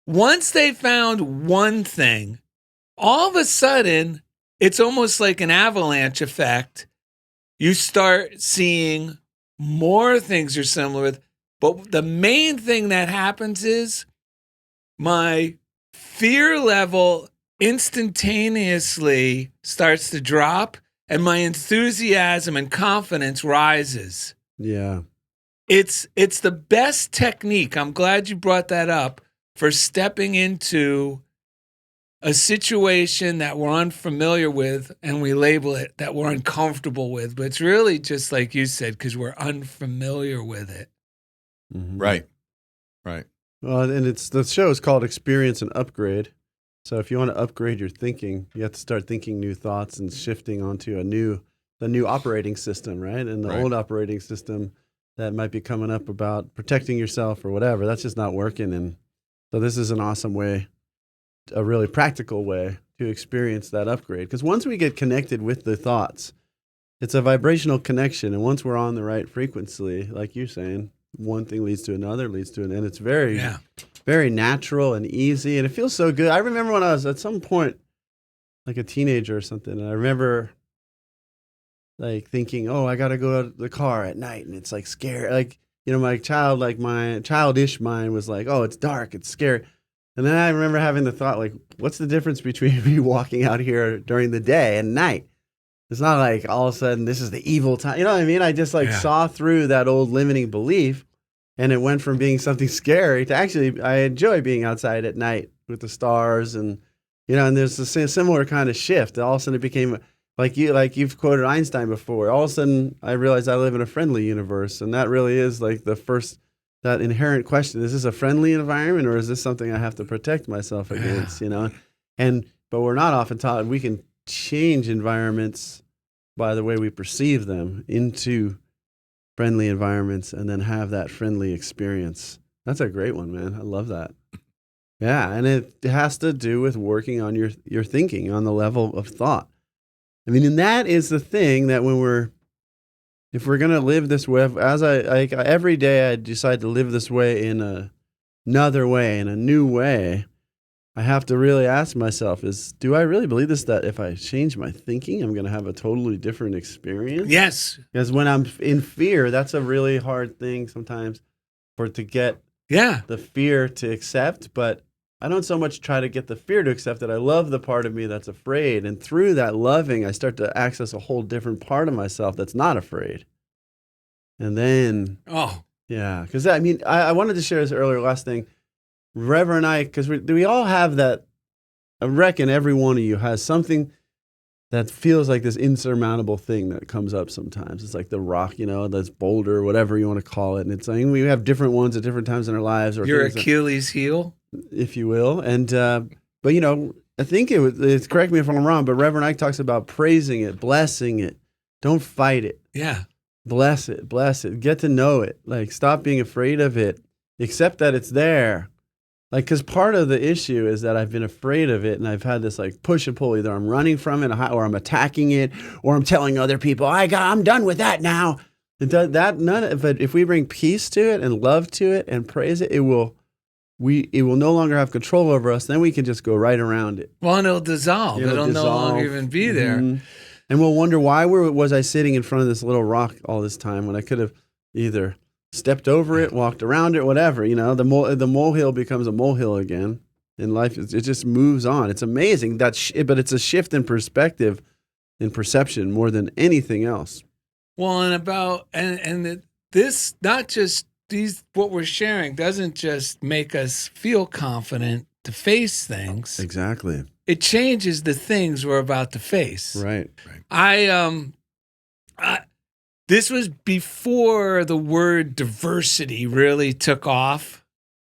once they found one thing, all of a sudden, it's almost like an avalanche effect. You start seeing more things you're similar with. But the main thing that happens is my fear level instantaneously starts to drop and my enthusiasm and confidence rises. Yeah. It's the best technique. I'm glad you brought that up for stepping into a situation that we're unfamiliar with and we label it that we're uncomfortable with. But it's really just like you said, because we're unfamiliar with it. Mm-hmm. Right. Well, and the show is called Experience and Upgrade. So if you want to upgrade your thinking, you have to start thinking new thoughts and shifting onto the new operating system, right? And the old operating system that might be coming up about protecting yourself or whatever, that's just not working. And so this is an awesome way, a really practical way to experience that upgrade. Because once we get connected with the thoughts, it's a vibrational connection. And once we're on the right frequency, like you're saying, one thing leads to another, and it's very, very natural and easy. And it feels so good. I remember when I was at some point, like a teenager or something, and I remember like thinking, oh, I got to go to the car at night. And it's like scary. Like, my childish mind was like, oh, it's dark, it's scary. And then I remember having the thought, like, what's the difference between me walking out here during the day and night? It's not like all of a sudden this is the evil time. You know what I mean? I just saw through that old limiting belief, and it went from being something scary to actually I enjoy being outside at night with the stars, and and there's a similar kind of shift. All of a sudden it became like you've quoted Einstein before. All of a sudden I realized I live in a friendly universe, and that really is like the first. That inherent question, is this a friendly environment or is this something I have to protect myself against, But we're not often taught we can change environments by the way we perceive them into friendly environments and then have that friendly experience That's a great one, man. I love that. Yeah, and it has to do with working on your thinking on the level of thought. I mean, and that is the thing that if we're gonna live this way, as I every day I decide to live this way in another way, in a new way, I have to really ask myself: do I really believe this? That if I change my thinking, I'm gonna have a totally different experience? Yes. Because when I'm in fear, that's a really hard thing sometimes for it to get the fear to accept, but I don't so much try to get the fear to accept that I love the part of me that's afraid. And through that loving, I start to access a whole different part of myself that's not afraid. And then, yeah, because I mean, I wanted to share this earlier, last thing. Reverend Ike, because we all have that, I reckon every one of you has something that feels like this insurmountable thing that comes up sometimes. It's like the rock, this boulder, whatever you want to call it. And it's like we have different ones at different times in our lives. Or your Achilles heel, if you will. And but I think it's correct me if I'm wrong, but Reverend Ike talks about praising it, blessing it. Don't fight it. Yeah. Bless it, get to know it. Like, stop being afraid of it. Accept that it's there. Like, because part of the issue is that I've been afraid of it, and I've had this like push and pull. Either I'm running from it, or I'm attacking it, or I'm telling other people, I'm done with that now. But if we bring peace to it and love to it and praise it, it will no longer have control over us. Then we can just go right around it. Well, and it'll dissolve. It'll no longer even be there. Mm-hmm. And we'll wonder, why was I sitting in front of this little rock all this time when I could have either stepped over it, walked around it, whatever. The molehill becomes a molehill again. In life, it just moves on. It's amazing but it's a shift in perspective, in perception, more than anything else. Well, and this, not just these, what we're sharing doesn't just make us feel confident to face things. Exactly. It changes the things we're about to face. Right. This was before the word diversity really took off,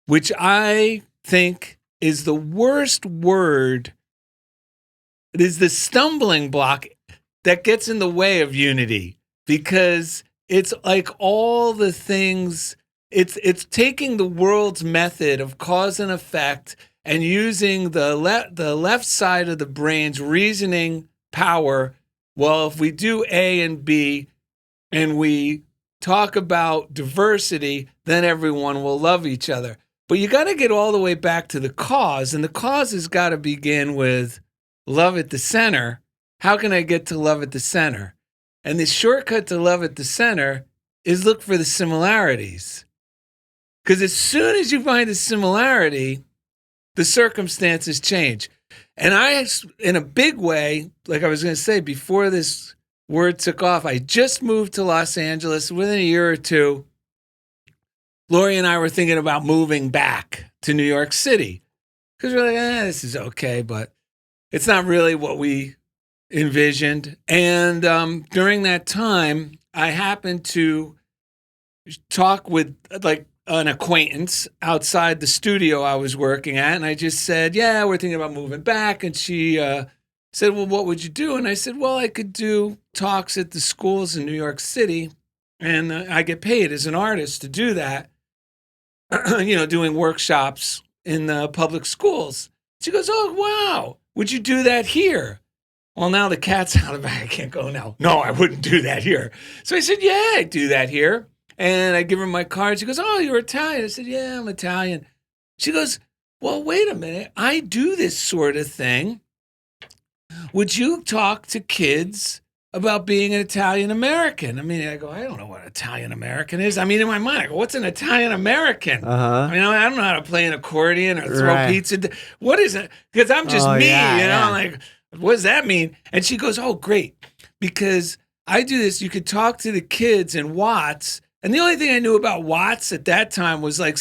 which I think is the worst word. It is the stumbling block that gets in the way of unity, because it's like all the things, it's taking the world's method of cause and effect and using the left side of the brain's reasoning power. Well, if we do A and B and we talk about diversity, then everyone will love each other. But you got to get all the way back to the cause, and the cause has got to begin with love at the center. How can I get to love at the center? And the shortcut to love at the center is look for the similarities. Because as soon as you find a similarity, the circumstances change. And I, in a big way, like I was going to say, before this word took off, I just moved to Los Angeles. Within a year or two, Lori and I were thinking about moving back to New York City. Because we're like, this is okay, but it's not really what we envisioned. And during that time, I happened to talk with like an acquaintance outside the studio I was working at. And I just said, yeah, we're thinking about moving back. And she said, well, what would you do? And I said, well, I could do talks at the schools in New York City. And I get paid as an artist to do that, doing workshops in the public schools. She goes, oh, wow, would you do that here? Well, now the cat's out of the bag. I can't go now. No, I wouldn't do that here. So I said, yeah, I'd do that here. And I give her my card. She goes, oh, you're Italian. I said, yeah, I'm Italian. She goes, well, wait a minute. I do this sort of thing. Would you talk to kids about being an Italian American? I mean, I go, I don't know what Italian American is. I mean, in my mind, I go, what's an Italian American? I mean, I don't know how to play an accordion or throw pizza. What is it? Because I'm just me, like, what does that mean? And she goes, oh, great. Because I do this, you could talk to the kids in Watts. And the only thing I knew about Watts at that time was like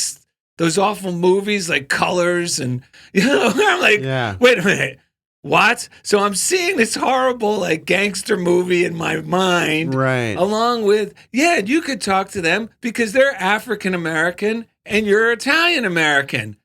those awful movies like Colors. And, I'm like, wait a minute, Watts? So I'm seeing this horrible like gangster movie in my mind. Right. Along with, you could talk to them because they're African American and you're Italian American.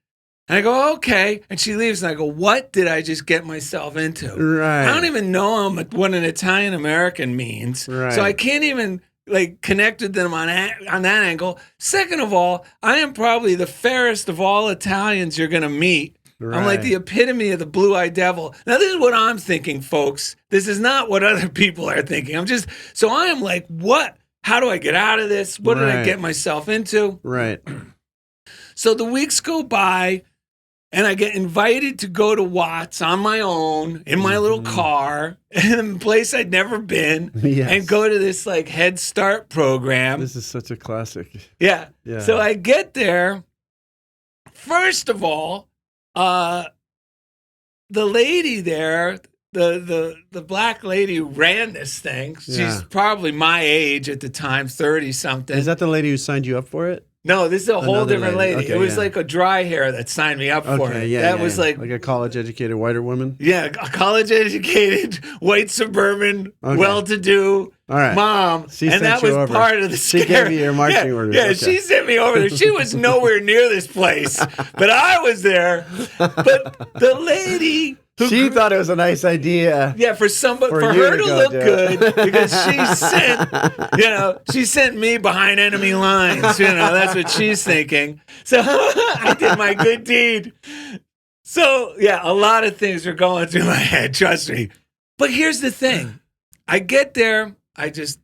And I go, okay. And she leaves, and I go, what did I just get myself into? Right. I don't even know what an Italian American means. Right. So I can't even like connect with them on that angle. Second of all, I am probably the fairest of all Italians you're going to meet. Right. I'm like the epitome of the blue-eyed devil. Now, this is what I'm thinking, folks. This is not what other people are thinking. So I am like, what? How do I get out of this? What did I get myself into? Right. So the weeks go by, and I get invited to go to Watts on my own in my little car in a place I'd never been and go to this like Head Start program. This is such a classic. Yeah. Yeah. So I get there. First of all, the lady there, the black lady who ran this thing, she's probably my age at the time, 30 something. Is that the lady who signed you up for it? No, this is a whole Another different lady. Okay, it was like a dry hair that signed me up for it. Yeah, that was like a college-educated whiter woman? Yeah, a college-educated, white, suburban, well-to-do mom. And that was part of the scare. She gave you your marching orders. Yeah, she sent me over there. She was nowhere near this place, but I was there. But the lady... She thought it was a nice idea. Yeah, for her to look good because she sent me behind enemy lines. That's what she's thinking. So I did my good deed. So yeah, a lot of things are going through my head. Trust me. But here's the thing: I get there, I just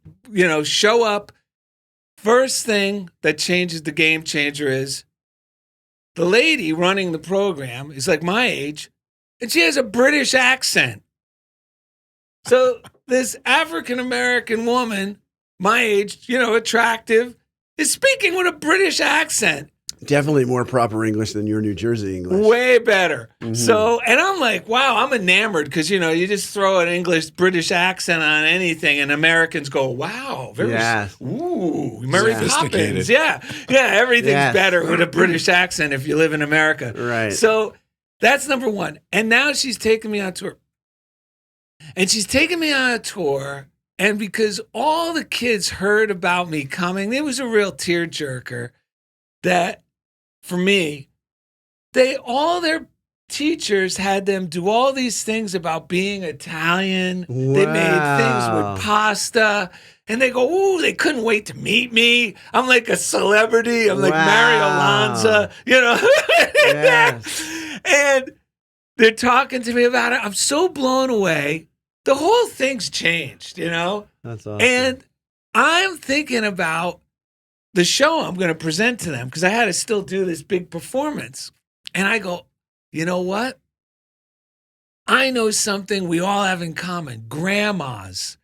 show up. First thing that changes the game changer is the lady running the program is like my age. And she has a British accent. So this African-American woman, my age, attractive, is speaking with a British accent. Definitely more proper English than your New Jersey English. Way better. Mm-hmm. So, and I'm like, wow, I'm enamored because, you just throw an English-British accent on anything and Americans go, wow, Mary Poppins. Yeah, everything's better with a British accent if you live in America. Right. So, that's number one. And now she's taking me on tour. And she's taking me on a tour. And because all the kids heard about me coming, it was a real tearjerker that for me, all their teachers had them do all these things about being Italian. Wow. They made things with pasta. And they go, ooh, they couldn't wait to meet me. I'm like a celebrity. I'm like Mario Lanza, Yes. And they're talking to me about it. I'm so blown away. The whole thing's changed, That's awesome. And I'm thinking about the show I'm going to present to them because I had to still do this big performance. And I go, you know what? I know something we all have in common, grandmas.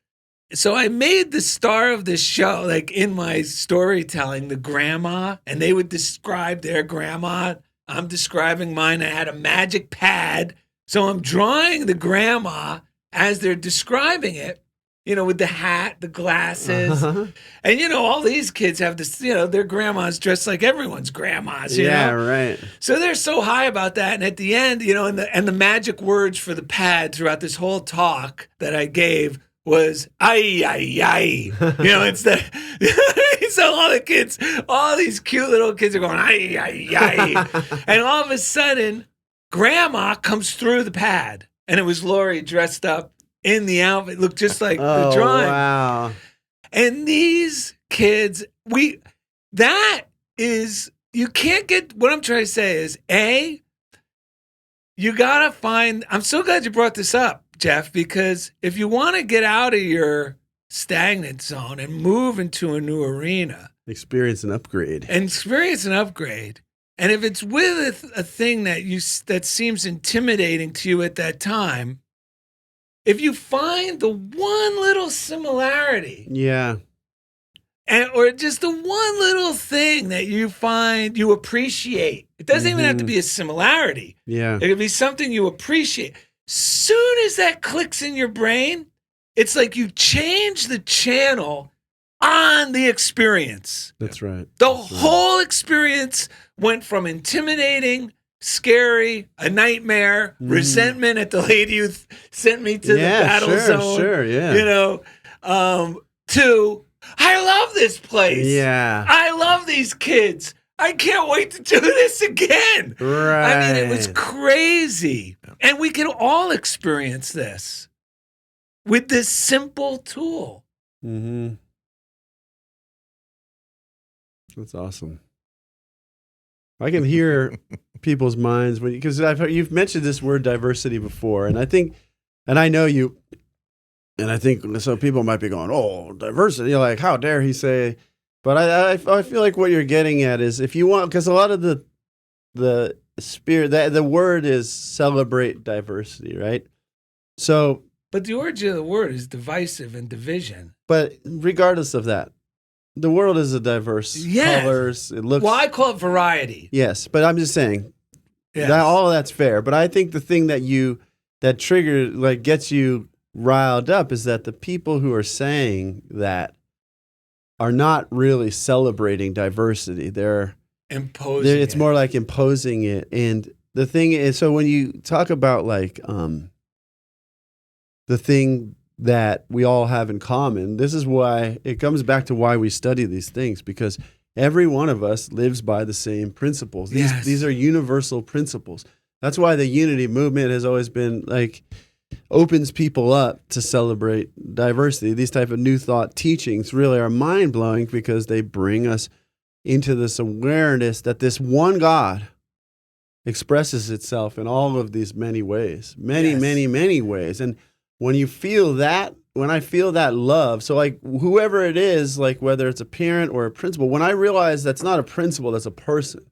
So I made the star of this show, like in my storytelling, the grandma, and they would describe their grandma. I'm describing mine. I had a magic pad. So I'm drawing the grandma as they're describing it, with the hat, the glasses. Uh-huh. And, all these kids have this, their grandmas dressed like everyone's grandmas, Yeah, right. So they're so high about that. And at the end, and the magic words for the pad throughout this whole talk that I gave was ay, ay, ay. It's the so all these cute little kids are going ay, ay, ay. And all of a sudden, grandma comes through the pad. And it was Lori dressed up in the outfit, looked just like the drawing. Wow. And these kids, you can't get, what I'm trying to say is, you gotta find, I'm so glad you brought this up, Jeff, because if you want to get out of your stagnant zone and move into a new arena, experience an upgrade. And if it's with a thing that seems intimidating to you at that time, if you find the one little similarity, or just the one little thing that you find you appreciate, it doesn't even have to be a similarity. Yeah, it could be something you appreciate. Soon as that clicks in your brain, it's like you change the channel on the experience. That's right. The whole experience went from intimidating, scary, a nightmare, resentment at the lady who sent me to the battle zone. To I love this place. Yeah. I love these kids. I can't wait to do this again. Right. I mean, it was crazy. And we can all experience this with this simple tool. Mm-hmm. That's awesome. I can hear people's minds because you've mentioned this word diversity before, and I know you, and I think so. People might be going, "Oh, diversity!" You're like, how dare he say? But I feel like what you're getting at is if you want, because a lot of the spirit the word is celebrate diversity, right? So, but the origin of the word is divisive and division. But regardless of that, the world is a diverse colors. It looks. Well, I call it variety. Yes, but I'm just saying that all of that's fair. But I think the thing that triggers, like, gets you riled up is that the people who are saying that are not really celebrating diversity. They're imposing. It's more like imposing it. And the thing is, so when you talk about like the thing that we all have in common, this is why it comes back to why we study these things, because every one of us lives by the same principles. These are universal principles. That's why the unity movement has always been like opens people up to celebrate diversity. These type of new thought teachings really are mind-blowing because they bring us into this awareness that this one God expresses itself in all of these many ways, many ways. And when you feel that, when I feel that love, so like whoever it is, like whether it's a parent or a principal, when I realize that's not a principal, that's a person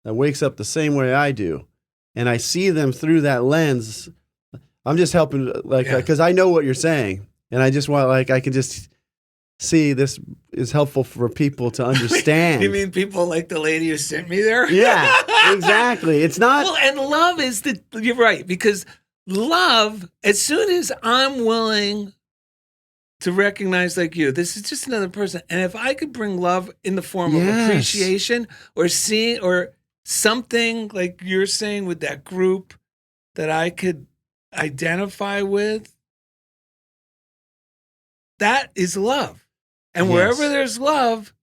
that wakes up the same way I do, and I see them through that lens, I'm just helping, like, because I know what you're saying, and I just want, like, I can just see this is helpful for people to understand. You mean people like the lady who sent me there? Yeah, exactly. It's not. Well, and love is you're right, because love, as soon as I'm willing to recognize, like you, this is just another person. And if I could bring love in the form of appreciation or seeing or something like you're saying with that group that I could identify with, that is love. And wherever there's love,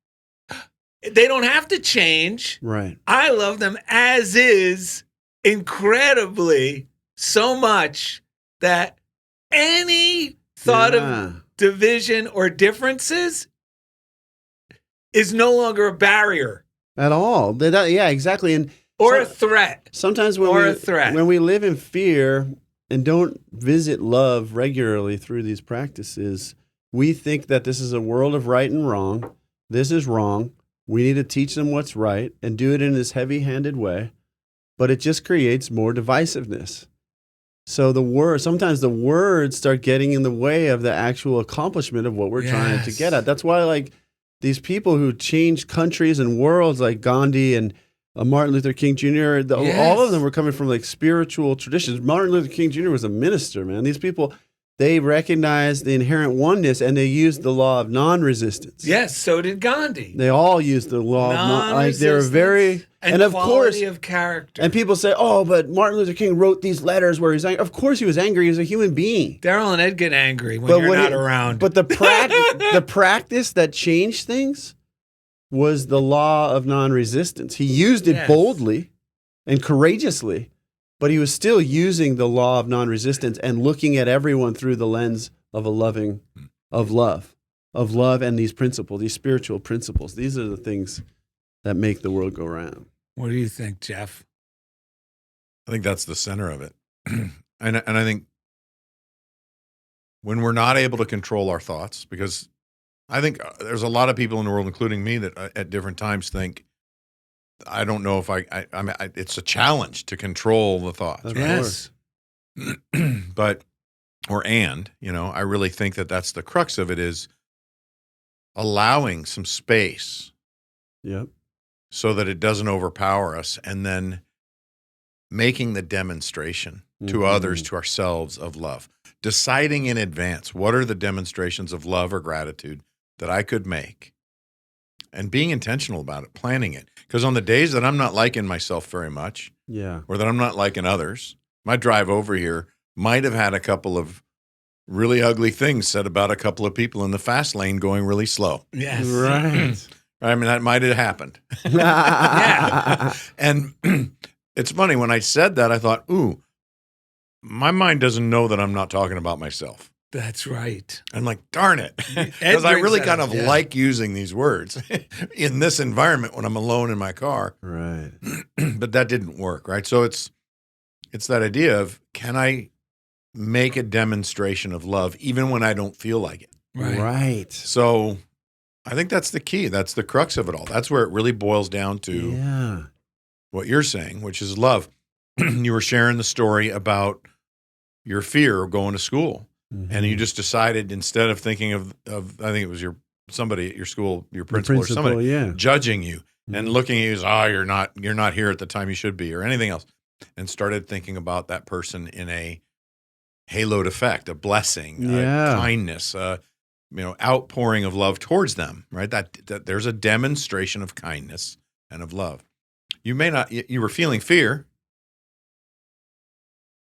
they don't have to change. Right. I love them as is incredibly so much that any thought of division or differences is no longer a barrier at all. Yeah, exactly. And or a threat. Sometimes when we live in fear and don't visit love regularly through these practices, we think that this is a world of right and wrong. This is wrong. We need to teach them what's right and do it in this heavy-handed way. But it just creates more divisiveness. So sometimes the words start getting in the way of the actual accomplishment of what we're trying to get at. That's why, like, these people who changed countries and worlds, like Gandhi and Martin Luther King Jr., all of them were coming from like spiritual traditions. Martin Luther King Jr. was a minister, man. These people, they recognized the inherent oneness and they used the law of non-resistance. Yes, so did Gandhi. They all used the law of non-resistance. Like, they were very... And of course, of character. And people say, "Oh, but Martin Luther King wrote these letters where he's angry." Of course, he was angry. He was a human being. Darrell and Ed get angry when you're not around. But the practice that changed things was the law of non-resistance. He used it boldly and courageously, but he was still using the law of non-resistance and looking at everyone through the lens of love, and these principles, these spiritual principles. These are the things that make the world go round. What do you think, Jeff? I think that's the center of it. and I think when we're not able to control our thoughts, because I think there's a lot of people in the world, including me, that at different times think, I don't know if I mean, it's a challenge to control the thoughts. Of course. But, I really think that that's the crux of it, is allowing some space. Yep. So that it doesn't overpower us, and then making the demonstration to others, to ourselves, of love. Deciding in advance, what are the demonstrations of love or gratitude that I could make? And being intentional about it, planning it. Because on the days that I'm not liking myself very much, or that I'm not liking others, my drive over here might have had a couple of really ugly things said about a couple of people in the fast lane going really slow. Yes. Right. I mean, that might have happened. And it's funny, when I said that, I thought, ooh, my mind doesn't know that I'm not talking about myself. That's right. I'm like, darn it. Because I really kind of like using these words in this environment when I'm alone in my car. Right. But that didn't work, right? So it's that idea of, can I make a demonstration of love even when I don't feel like it? Right. So I think that's the key. That's the crux of it all. That's where it really boils down to what you're saying, which is love. You were sharing the story about your fear of going to school. And you just decided, instead of thinking of I think it was somebody at your school, your principal or somebody judging you and looking at you as, you're not here at the time you should be, or anything else, and started thinking about that person in a haloed effect, a blessing, a kindness, outpouring of love towards them, right? That there's a demonstration of kindness and of love. You were feeling fear,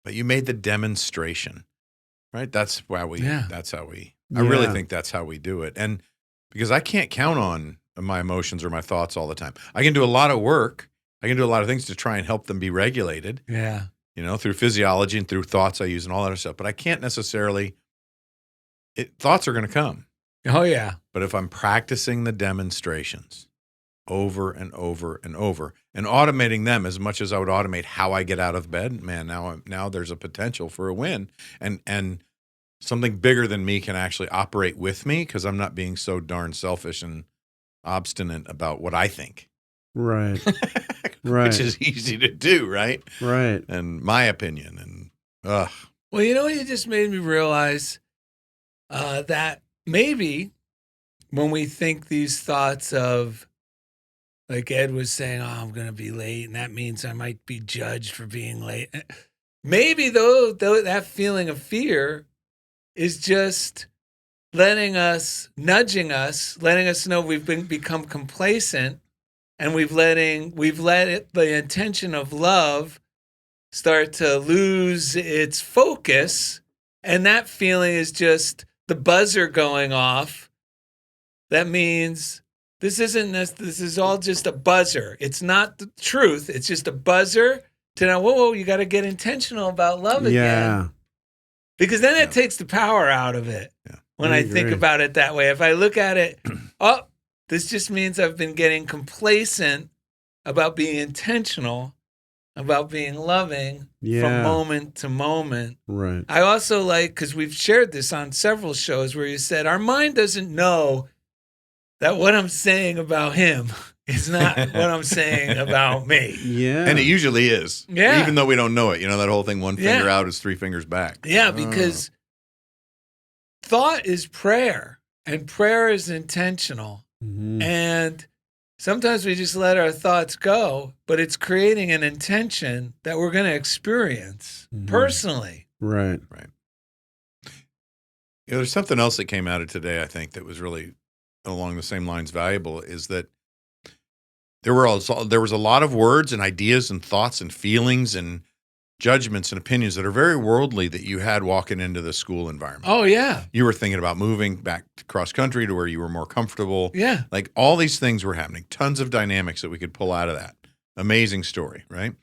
but you made the demonstration. Right? That's how I really think that's how we do it. And because I can't count on my emotions or my thoughts all the time. I can do a lot of work. I can do a lot of things to try and help them be regulated. Yeah. Through physiology and through thoughts I use and all that other stuff. But I can't necessarily, thoughts are going to come. Oh, yeah. But if I'm practicing the demonstrations over and over and over and automating them as much as I would automate how I get out of bed, man, now there's a potential for a win. And something bigger than me can actually operate with me, because I'm not being so darn selfish and obstinate about what I think. Right. Which is easy to do, right? Right. And my opinion. And Well, you just made me realize that maybe when we think these thoughts of, like Ed was saying, I'm going to be late, and that means I might be judged for being late. Maybe though that feeling of fear is just nudging us, letting us know we've become complacent, and we've let the intention of love start to lose its focus, and that feeling is just the buzzer going off. That means this is all just a buzzer. It's not the truth. It's just a buzzer to now, whoa, you got to get intentional about love again. Because then it takes the power out of it. Yeah. When I think about it that way. If I look at it, this just means I've been getting complacent about being intentional, about being loving from moment to moment. Right. I also like, because we've shared this on several shows where you said, our mind doesn't know that what I'm saying about him is not what I'm saying about me. Yeah. And it usually is. Yeah. Even though we don't know it. That whole thing, one finger out is three fingers back. Yeah, because thought is prayer, and prayer is intentional. Mm-hmm. And sometimes we just let our thoughts go, but it's creating an intention that we're going to experience personally. Right. Right. There's something else that came out of today, I think, that was really along the same lines valuable, is that there was a lot of words and ideas and thoughts and feelings and judgments and opinions that are very worldly that you had walking into the school environment. Oh, yeah. You were thinking about moving back to cross country to where you were more comfortable. Yeah. Like, all these things were happening. Tons of dynamics that we could pull out of that. Amazing story, right?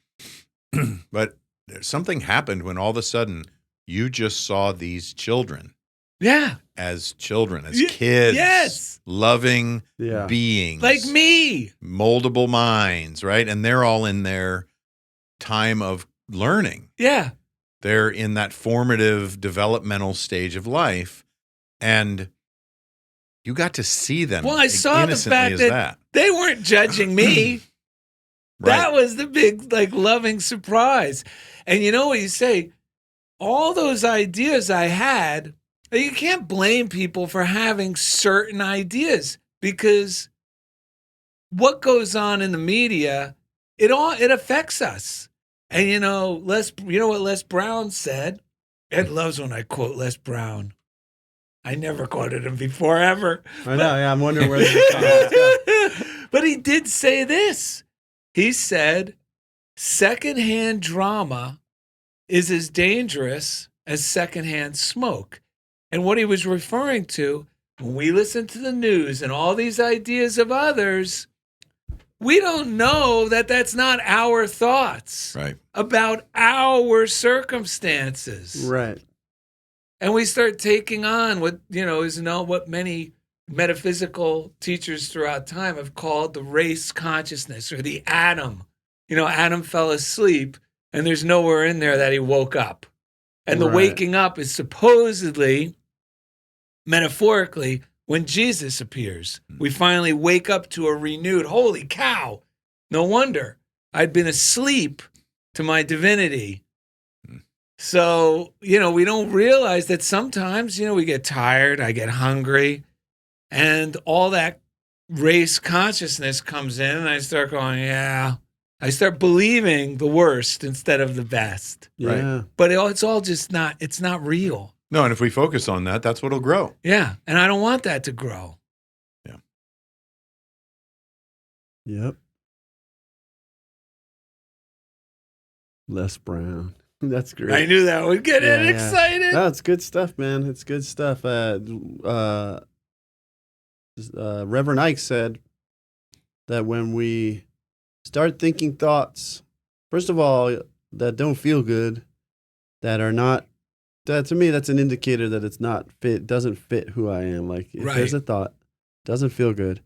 But something happened when all of a sudden you just saw these children. Yeah. As children, as kids. Yes. Loving beings. Like me. Moldable minds, right? And they're all in their time of learning. Yeah. They're in that formative developmental stage of life. And you got to see them. Well, I saw the fact that they weren't judging me. Right. That was the big, loving surprise. And you know what you say? All those ideas I had, you can't blame people for having certain ideas, because what goes on in the media, it affects us. And you know what Les Brown said? Ed loves when I quote Les Brown. I never quoted him before, ever. I know, yeah, I'm wondering where this But he did say this. He said, secondhand drama is as dangerous as secondhand smoke. And what he was referring to, when we listen to the news and all these ideas of others, we don't know that that's not our thoughts right. about our circumstances. Right. And we start taking on what, what many metaphysical teachers throughout time have called the race consciousness or the atom. Adam fell asleep and there's nowhere in there that he woke up. And the waking up is supposedly, metaphorically, when Jesus appears. We finally wake up to a renewed, holy cow, no wonder I'd been asleep to my divinity. So, we don't realize that sometimes, we get tired, I get hungry, and all that race consciousness comes in, and I start going, I start believing the worst instead of the best. Yeah. Right? But it's all just it's not real. No, and if we focus on that, that's what'll grow. Yeah, and I don't want that to grow. Yeah. Yep. Les Brown. That's great. I knew that would get it excited. No, it's good stuff, man. It's good stuff. Reverend Ike said that when we start thinking thoughts, first of all, that don't feel good, that are not, that to me, that's an indicator that it's not fit, doesn't fit who I am. Like, if there's a thought, doesn't feel good,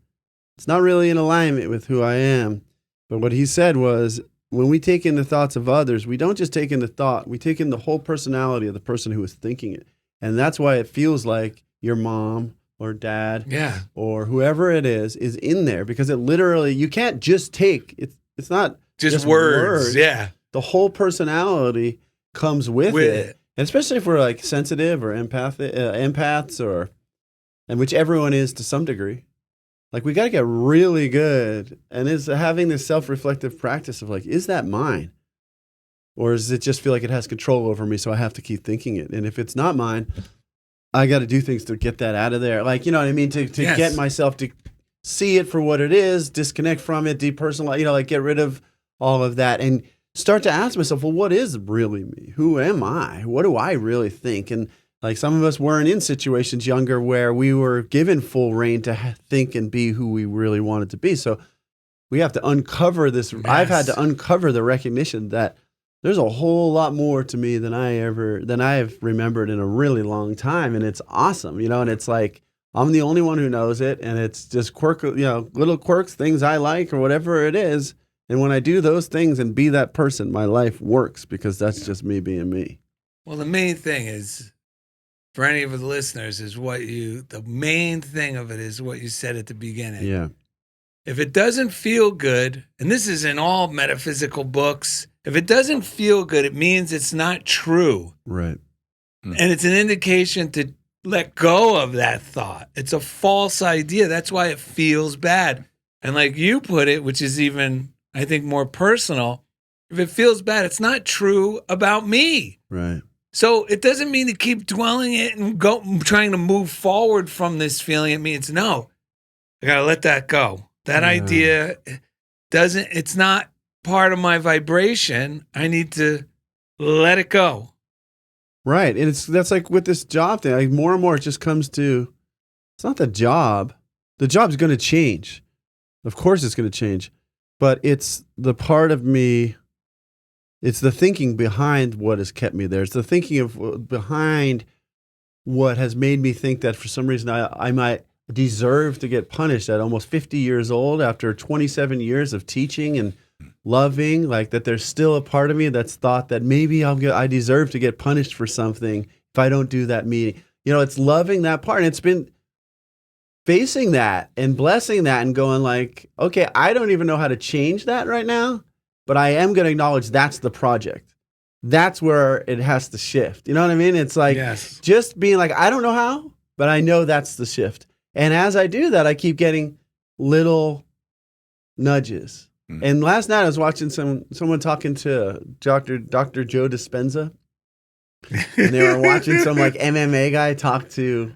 it's not really in alignment with who I am. But what he said was, when we take in the thoughts of others, we don't just take in the thought, we take in the whole personality of the person who is thinking it. And that's why it feels like your mom or dad or whoever it is in there, because it literally, you can't just take, it's not just words. Yeah. The whole personality comes with it. And especially if we're like sensitive or empaths and which everyone is to some degree. Like, we got to get really good, and is having this self-reflective practice of like, is that mine? Or does it just feel like it has control over me, so I have to keep thinking it? And if it's not mine, I got to do things to get that out of there. Like, you know what I mean? To get myself to see it for what it is, disconnect from it, depersonalize, like get rid of all of that and start to ask myself, well, what is really me? Who am I? What do I really think? And like, some of us weren't in situations younger where we were given full reign to think and be who we really wanted to be. So we have to uncover this. Yes. I've had to uncover the recognition that there's a whole lot more to me than I've remembered in a really long time. And it's awesome, and it's like, I'm the only one who knows it. And it's just little quirks, things I like or whatever it is. And when I do those things and be that person, my life works because that's just me being me. Well, the main thing is, for any of the listeners, the main thing of it is what you said at the beginning. Yeah. If it doesn't feel good, and this is in all metaphysical books, if it doesn't feel good, it means it's not true. Right. And it's an indication to let go of that thought. It's a false idea. That's why it feels bad. And like you put it, which is even, I think, more personal, if it feels bad, it's not true about me. Right. So it doesn't mean to keep dwelling it and trying to move forward from this feeling. It means, no, I got to let that go. That idea it's not part of my vibration. I need to let it go. Right. And that's like with this job thing, like more and more it just comes to, it's not the job. The job's going to change. Of course it's going to change, but it's the part of me. It's the thinking behind what has kept me there. It's the thinking behind what has made me think that for some reason I might deserve to get punished at almost 50 years old after 27 years of teaching and loving, like that there's still a part of me that's thought that maybe I deserve to get punished for something if I don't do that meeting. It's loving that part. And it's been facing that and blessing that and going like, okay, I don't even know how to change that right now. But I am going to acknowledge that's the project. That's where it has to shift. You know what I mean? It's like just being like, I don't know how, but I know that's the shift. And as I do that, I keep getting little nudges. Mm. And last night I was watching someone talking to Dr. Joe Dispenza. And they were watching some like MMA guy talk to,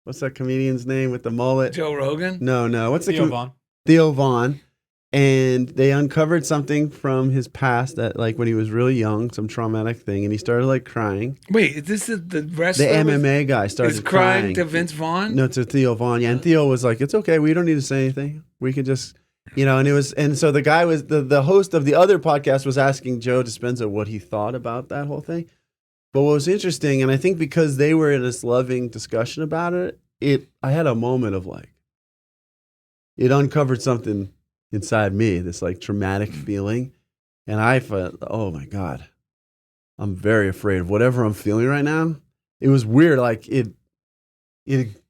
what's that comedian's name with the mullet? Joe Rogan? No. What's the Theo Vaughn. Theo Vaughn. And they uncovered something from his past that, like, when he was really young, some traumatic thing, and he started like crying. Wait, this is the wrestler? The MMA guy started crying to Vince Vaughn? No, to Theo Vaughn. Yeah, and Theo was like, "It's okay, we don't need to say anything. We can just, And so the guy was the host of the other podcast was asking Joe Dispenza what he thought about that whole thing, But what was interesting, and I think because they were in this loving discussion about it, I had a moment of like, it uncovered something inside me, this like traumatic feeling. And I felt, oh my God, I'm very afraid of whatever I'm feeling right now. It was weird. Like it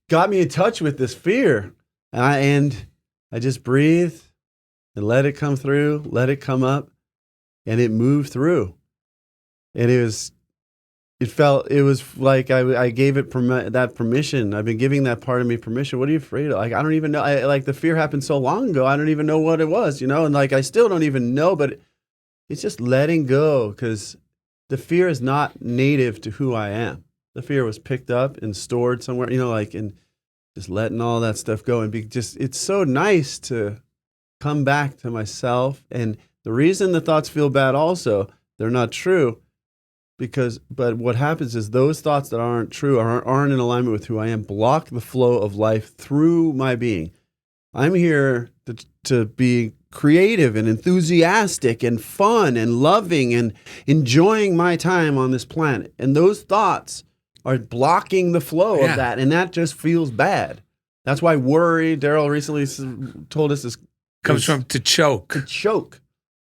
got me in touch with this fear. And I just breathed and let it come through, let it come up, and it moved through. And it was like I gave it that permission. I've been giving that part of me permission. What are you afraid of? Like, I don't even know. Like the fear happened so long ago. I don't even know what it was, and like, I still don't even know, but it's just letting go, because the fear is not native to who I am. The fear was picked up and stored somewhere, and just letting all that stuff go and it's so nice to come back to myself. And the reason the thoughts feel bad also, they're not true. But what happens is those thoughts that aren't true, aren't in alignment with who I am, block the flow of life through my being. I'm here to be creative and enthusiastic and fun and loving and enjoying my time on this planet. And those thoughts are blocking the flow of that. And that just feels bad. That's why worry, Darrell recently told us, comes from to choke. To choke.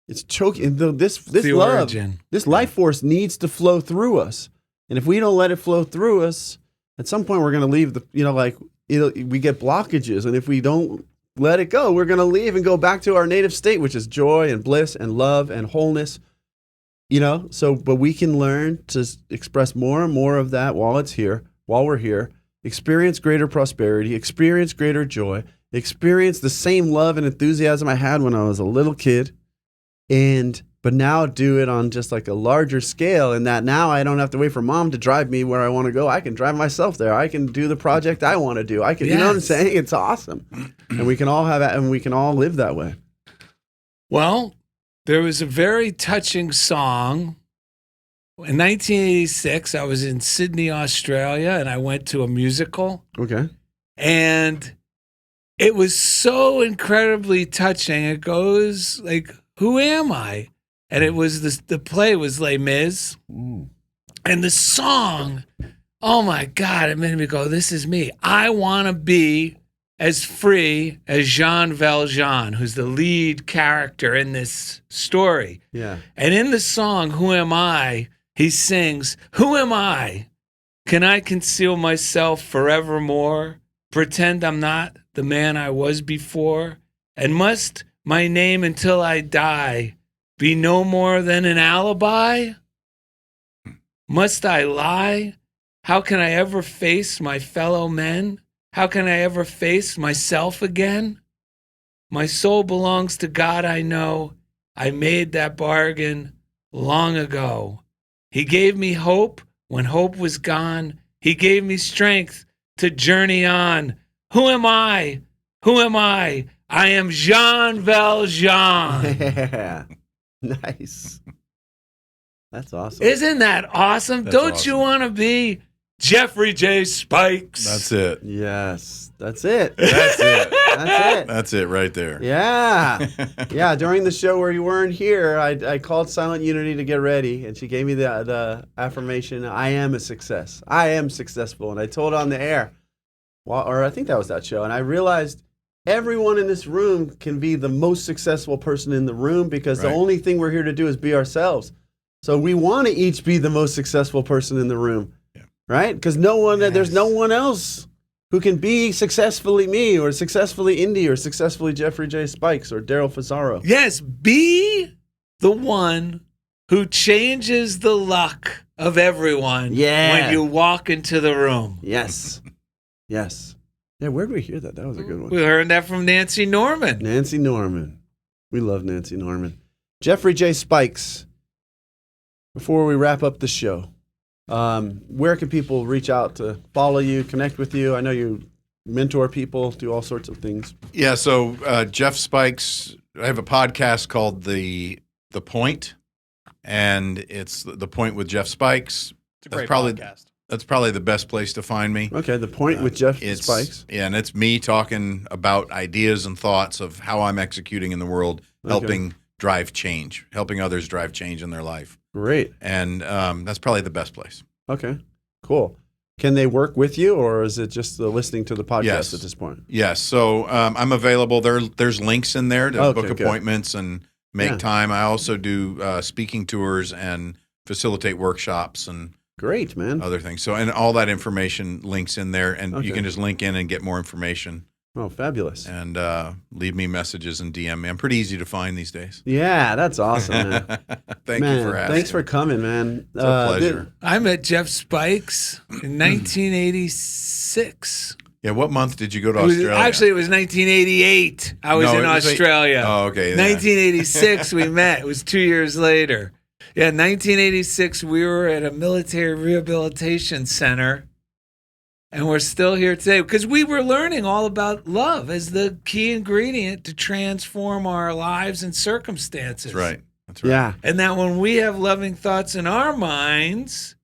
It's choking. This the love, origin. This life force needs to flow through us. And if we don't let it flow through us, at some point we're going to leave we get blockages. And if we don't let it go, we're going to leave and go back to our native state, which is joy and bliss and love and wholeness. But we can learn to express more and more of that while we're here, experience greater prosperity, experience greater joy, experience the same love and enthusiasm I had when I was a little kid. But now do it on just like a larger scale, and that now I don't have to wait for mom to drive me where I want to go. I can drive myself there. I can do the project I want to do. I can, You know what I'm saying? It's awesome. And we can all have that, and we can all live that way. Well, there was a very touching song. In 1986, I was in Sydney, Australia, and I went to a musical. Okay. And it was so incredibly touching. It goes like, who am I? And it was the play was Les Mis. And the song, oh my God, it made me go, this is me. I want to be as free as Jean Valjean, who's the lead character in this story. Yeah. And in the song, Who Am I? He sings, who am I? Can I conceal myself forevermore? Pretend I'm not the man I was before? And must my name until I die be no more than an alibi? Must I lie? How can I ever face my fellow men? How can I ever face myself again? My soul belongs to God, I know. I made that bargain long ago. He gave me hope when hope was gone. He gave me strength to journey on. Who am I? Who am I? I am Jean Valjean. Yeah. Nice. That's awesome. Isn't that awesome? That's Don't awesome. you want to be Jeffrey J. Spikes? That's it. Yes. That's it. That's it. That's it. That's it right there. Yeah. Yeah. During the show where you weren't here, I called Silent Unity to get ready, and she gave me the affirmation, I am a success. I am successful. And I told her on the air, or I think that was that show, and I realized everyone in this room can be the most successful person in the room, because the only thing we're here to do is be ourselves. So we want to each be the most successful person in the room, right? Because there's no one else who can be successfully me, or successfully Indy, or successfully Jeffrey J. Spikes, or Darrell Fazaro. Yes, be the one who changes the luck of everyone when you walk into the room. Yes. Yes. Yeah, where did we hear that? That was a good one. We heard that from Nancy Norman. Nancy Norman. We love Nancy Norman. Jeffrey J. Spikes, before we wrap up the show, where can people reach out to follow you, connect with you? I know you mentor people, do all sorts of things. Yeah, so Jeff Spikes, I have a podcast called The Point, and it's The Point with Jeff Spikes. It's a great podcast. That's probably the best place to find me. Okay, The Point with Jeff Spikes. Yeah, and it's me talking about ideas and thoughts of how I'm executing in the world, helping drive change, helping others drive change in their life. Great. And that's probably the best place. Okay, cool. Can they work with you, or is it just the listening to the podcast Yes. at this point? Yes. So I'm available. There's links in there to Okay, book good. appointments and make Yeah. time. I also do speaking tours and facilitate workshops and Great, man. other things. So, and all that information links in there, and Okay. you can just link in and get more information Oh, fabulous. and leave me messages and DM me. I'm pretty easy to find these days. Yeah, that's awesome, man. Thank Man, you for asking. thanks for coming, man. It's a pleasure. I met Jeff Spikes in 1986. Yeah, what month did you go to It was, Australia? actually, it was 1988. I was No, in it was Australia. Oh, okay. yeah. 1986, we met. It was 2 years later. Yeah, 1986, we were at a military rehabilitation center, and we're still here today because we were learning all about love as the key ingredient to transform our lives and circumstances. That's right. That's right. Yeah. And that when we have loving thoughts in our minds,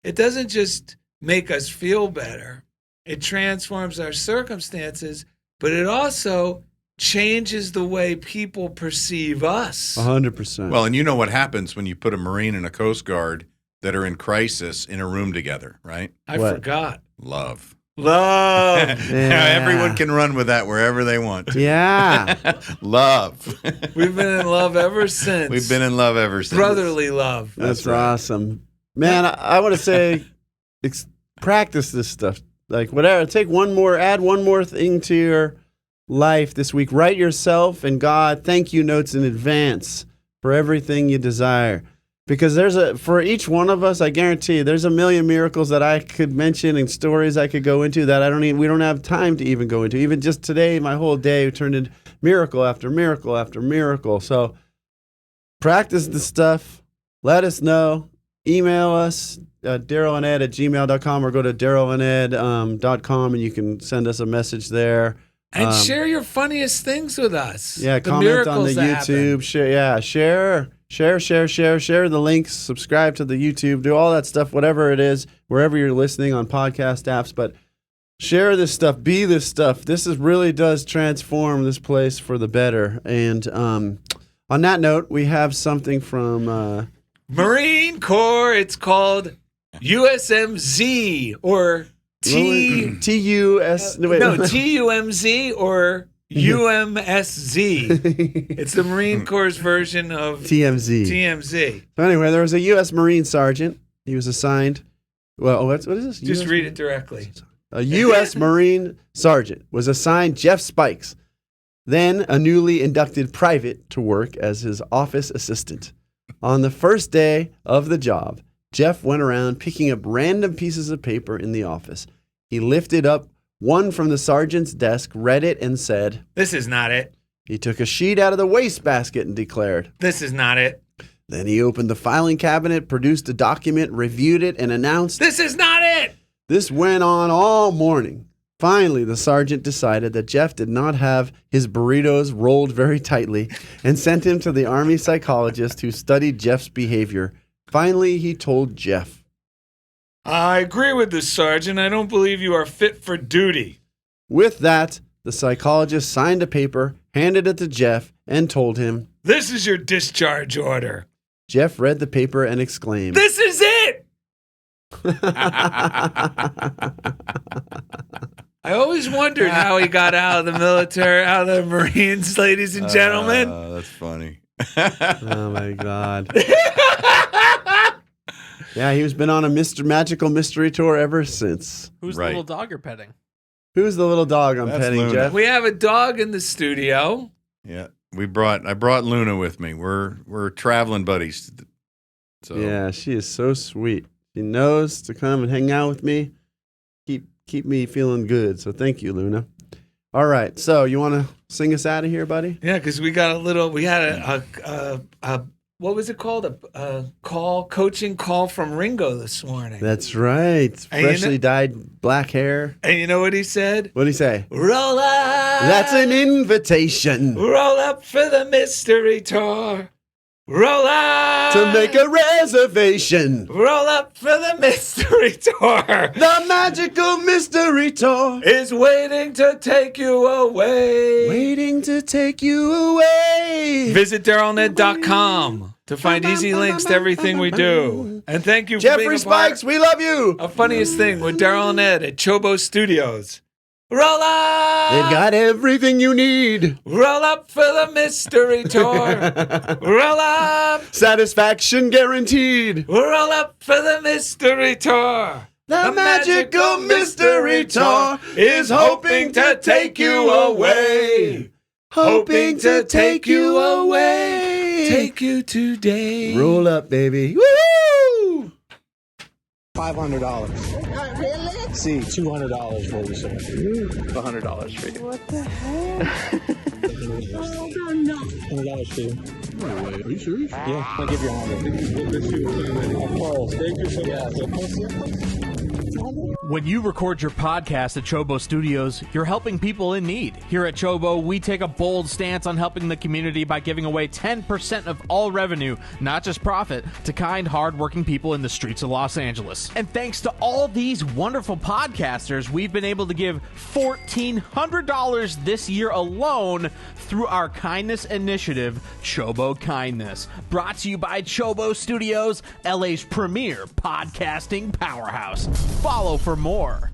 it doesn't just make us feel better. It transforms our circumstances, but it also changes the way people perceive us. 100%. Well, and you know what happens when you put a Marine and a Coast Guard that are in crisis in a room together, right? I What? forgot. Love. Love. Yeah. Everyone can run with that wherever they want to. yeah. Love. We've been in love ever since. We've been in love ever since. brotherly love. That's That's right. awesome. Man, I want to say practice this stuff. Like whatever, add one more thing to your life this week. Write yourself and God thank you notes in advance for everything you desire. Because for each one of us, I guarantee you, there's a million miracles that I could mention and stories I could go into that we don't have time to even go into. Even just today, my whole day turned into miracle after miracle after miracle. So practice the stuff. Let us know. Email us at darrellanded@gmail.com or go to darrellanded.com and you can send us a message there. And share your funniest things with us. Yeah, The comment on the miracles that YouTube. happen. Share the links, subscribe to the YouTube, do all that stuff, whatever it is, wherever you're listening on podcast apps. But share this stuff, be this stuff. This really does transform this place for the better. And on that note, we have something from Marine Corps. It's called USMZ or TUS. TUMZ or UMSZ. It's the Marine Corps version of TMZ. TMZ. So anyway, there was a U.S. Marine sergeant. He was assigned. Well, what is this? Just read it directly. A U.S. Marine sergeant was assigned Jeff Spikes, then a newly inducted private, to work as his office assistant. On the first day of the job, Jeff went around picking up random pieces of paper in the office. He lifted up one from the sergeant's desk, read it, and said, This is not it. He took a sheet out of the wastebasket and declared. This is not it. Then he opened the filing cabinet, produced a document, reviewed it, and announced, This is not it. This went on all morning. Finally, the sergeant decided that Jeff did not have his burritos rolled very tightly and sent him to the Army psychologist who studied Jeff's behavior. Finally, he told Jeff, I agree with the sergeant. I don't believe you are fit for duty. With that, the psychologist signed a paper, handed it to Jeff, and told him, This is your discharge order. Jeff read the paper and exclaimed, This is it. I always wondered how he got out of the military, out of the Marines, ladies and gentlemen. That's funny. Oh, my God. Yeah, he's been on a magical mystery tour ever since. Who's Right. the little dog you're petting? Who's the little dog I'm That's petting, Luna. Jeff? We have a dog in the studio. Yeah, I brought Luna with me. We're traveling buddies. So Yeah, she is so sweet. She knows to come and hang out with me, keep me feeling good. So thank you, Luna. All right, so you want to sing us out of here, buddy? Yeah, because we had a what was it called? A coaching call from Ringo this morning. That's right. And you Freshly dyed black hair. And you know what he said? What'd he say? Roll up. That's an invitation Roll up for the mystery tour. Roll up. to make a reservation. Roll up for the mystery tour. The magical mystery tour. Is waiting to take you away. Waiting to take you away. Visit DarrellandEd.com. to find easy links to everything we do. And thank you for being Jeffrey a part Spikes, we love you. of Funniest Thing with Darrell and Ed at Chobo Studios. Roll up! They've got everything you need. Roll up for the mystery tour. Roll up! Satisfaction guaranteed. Roll up for the mystery tour. The magical mystery tour is hoping to take you away. Hoping to take you away. Take you today. Roll up, baby. Woo! $500. Really? See, $200 for you, sir. $100 for you. What the heck? No. $100 for you. No way. Are you serious? Yeah, I'll give you $100. Of course. Thank you so much. When you record your podcast at Chobo Studios, you're helping people in need. Here at Chobo, we take a bold stance on helping the community by giving away 10% of all revenue, not just profit, to kind, hardworking people in the streets of Los Angeles. And thanks to all these wonderful podcasters, we've been able to give $1,400 this year alone through our kindness initiative, Chobo Kindness. Brought to you by Chobo Studios, LA's premier podcasting powerhouse. Follow for more.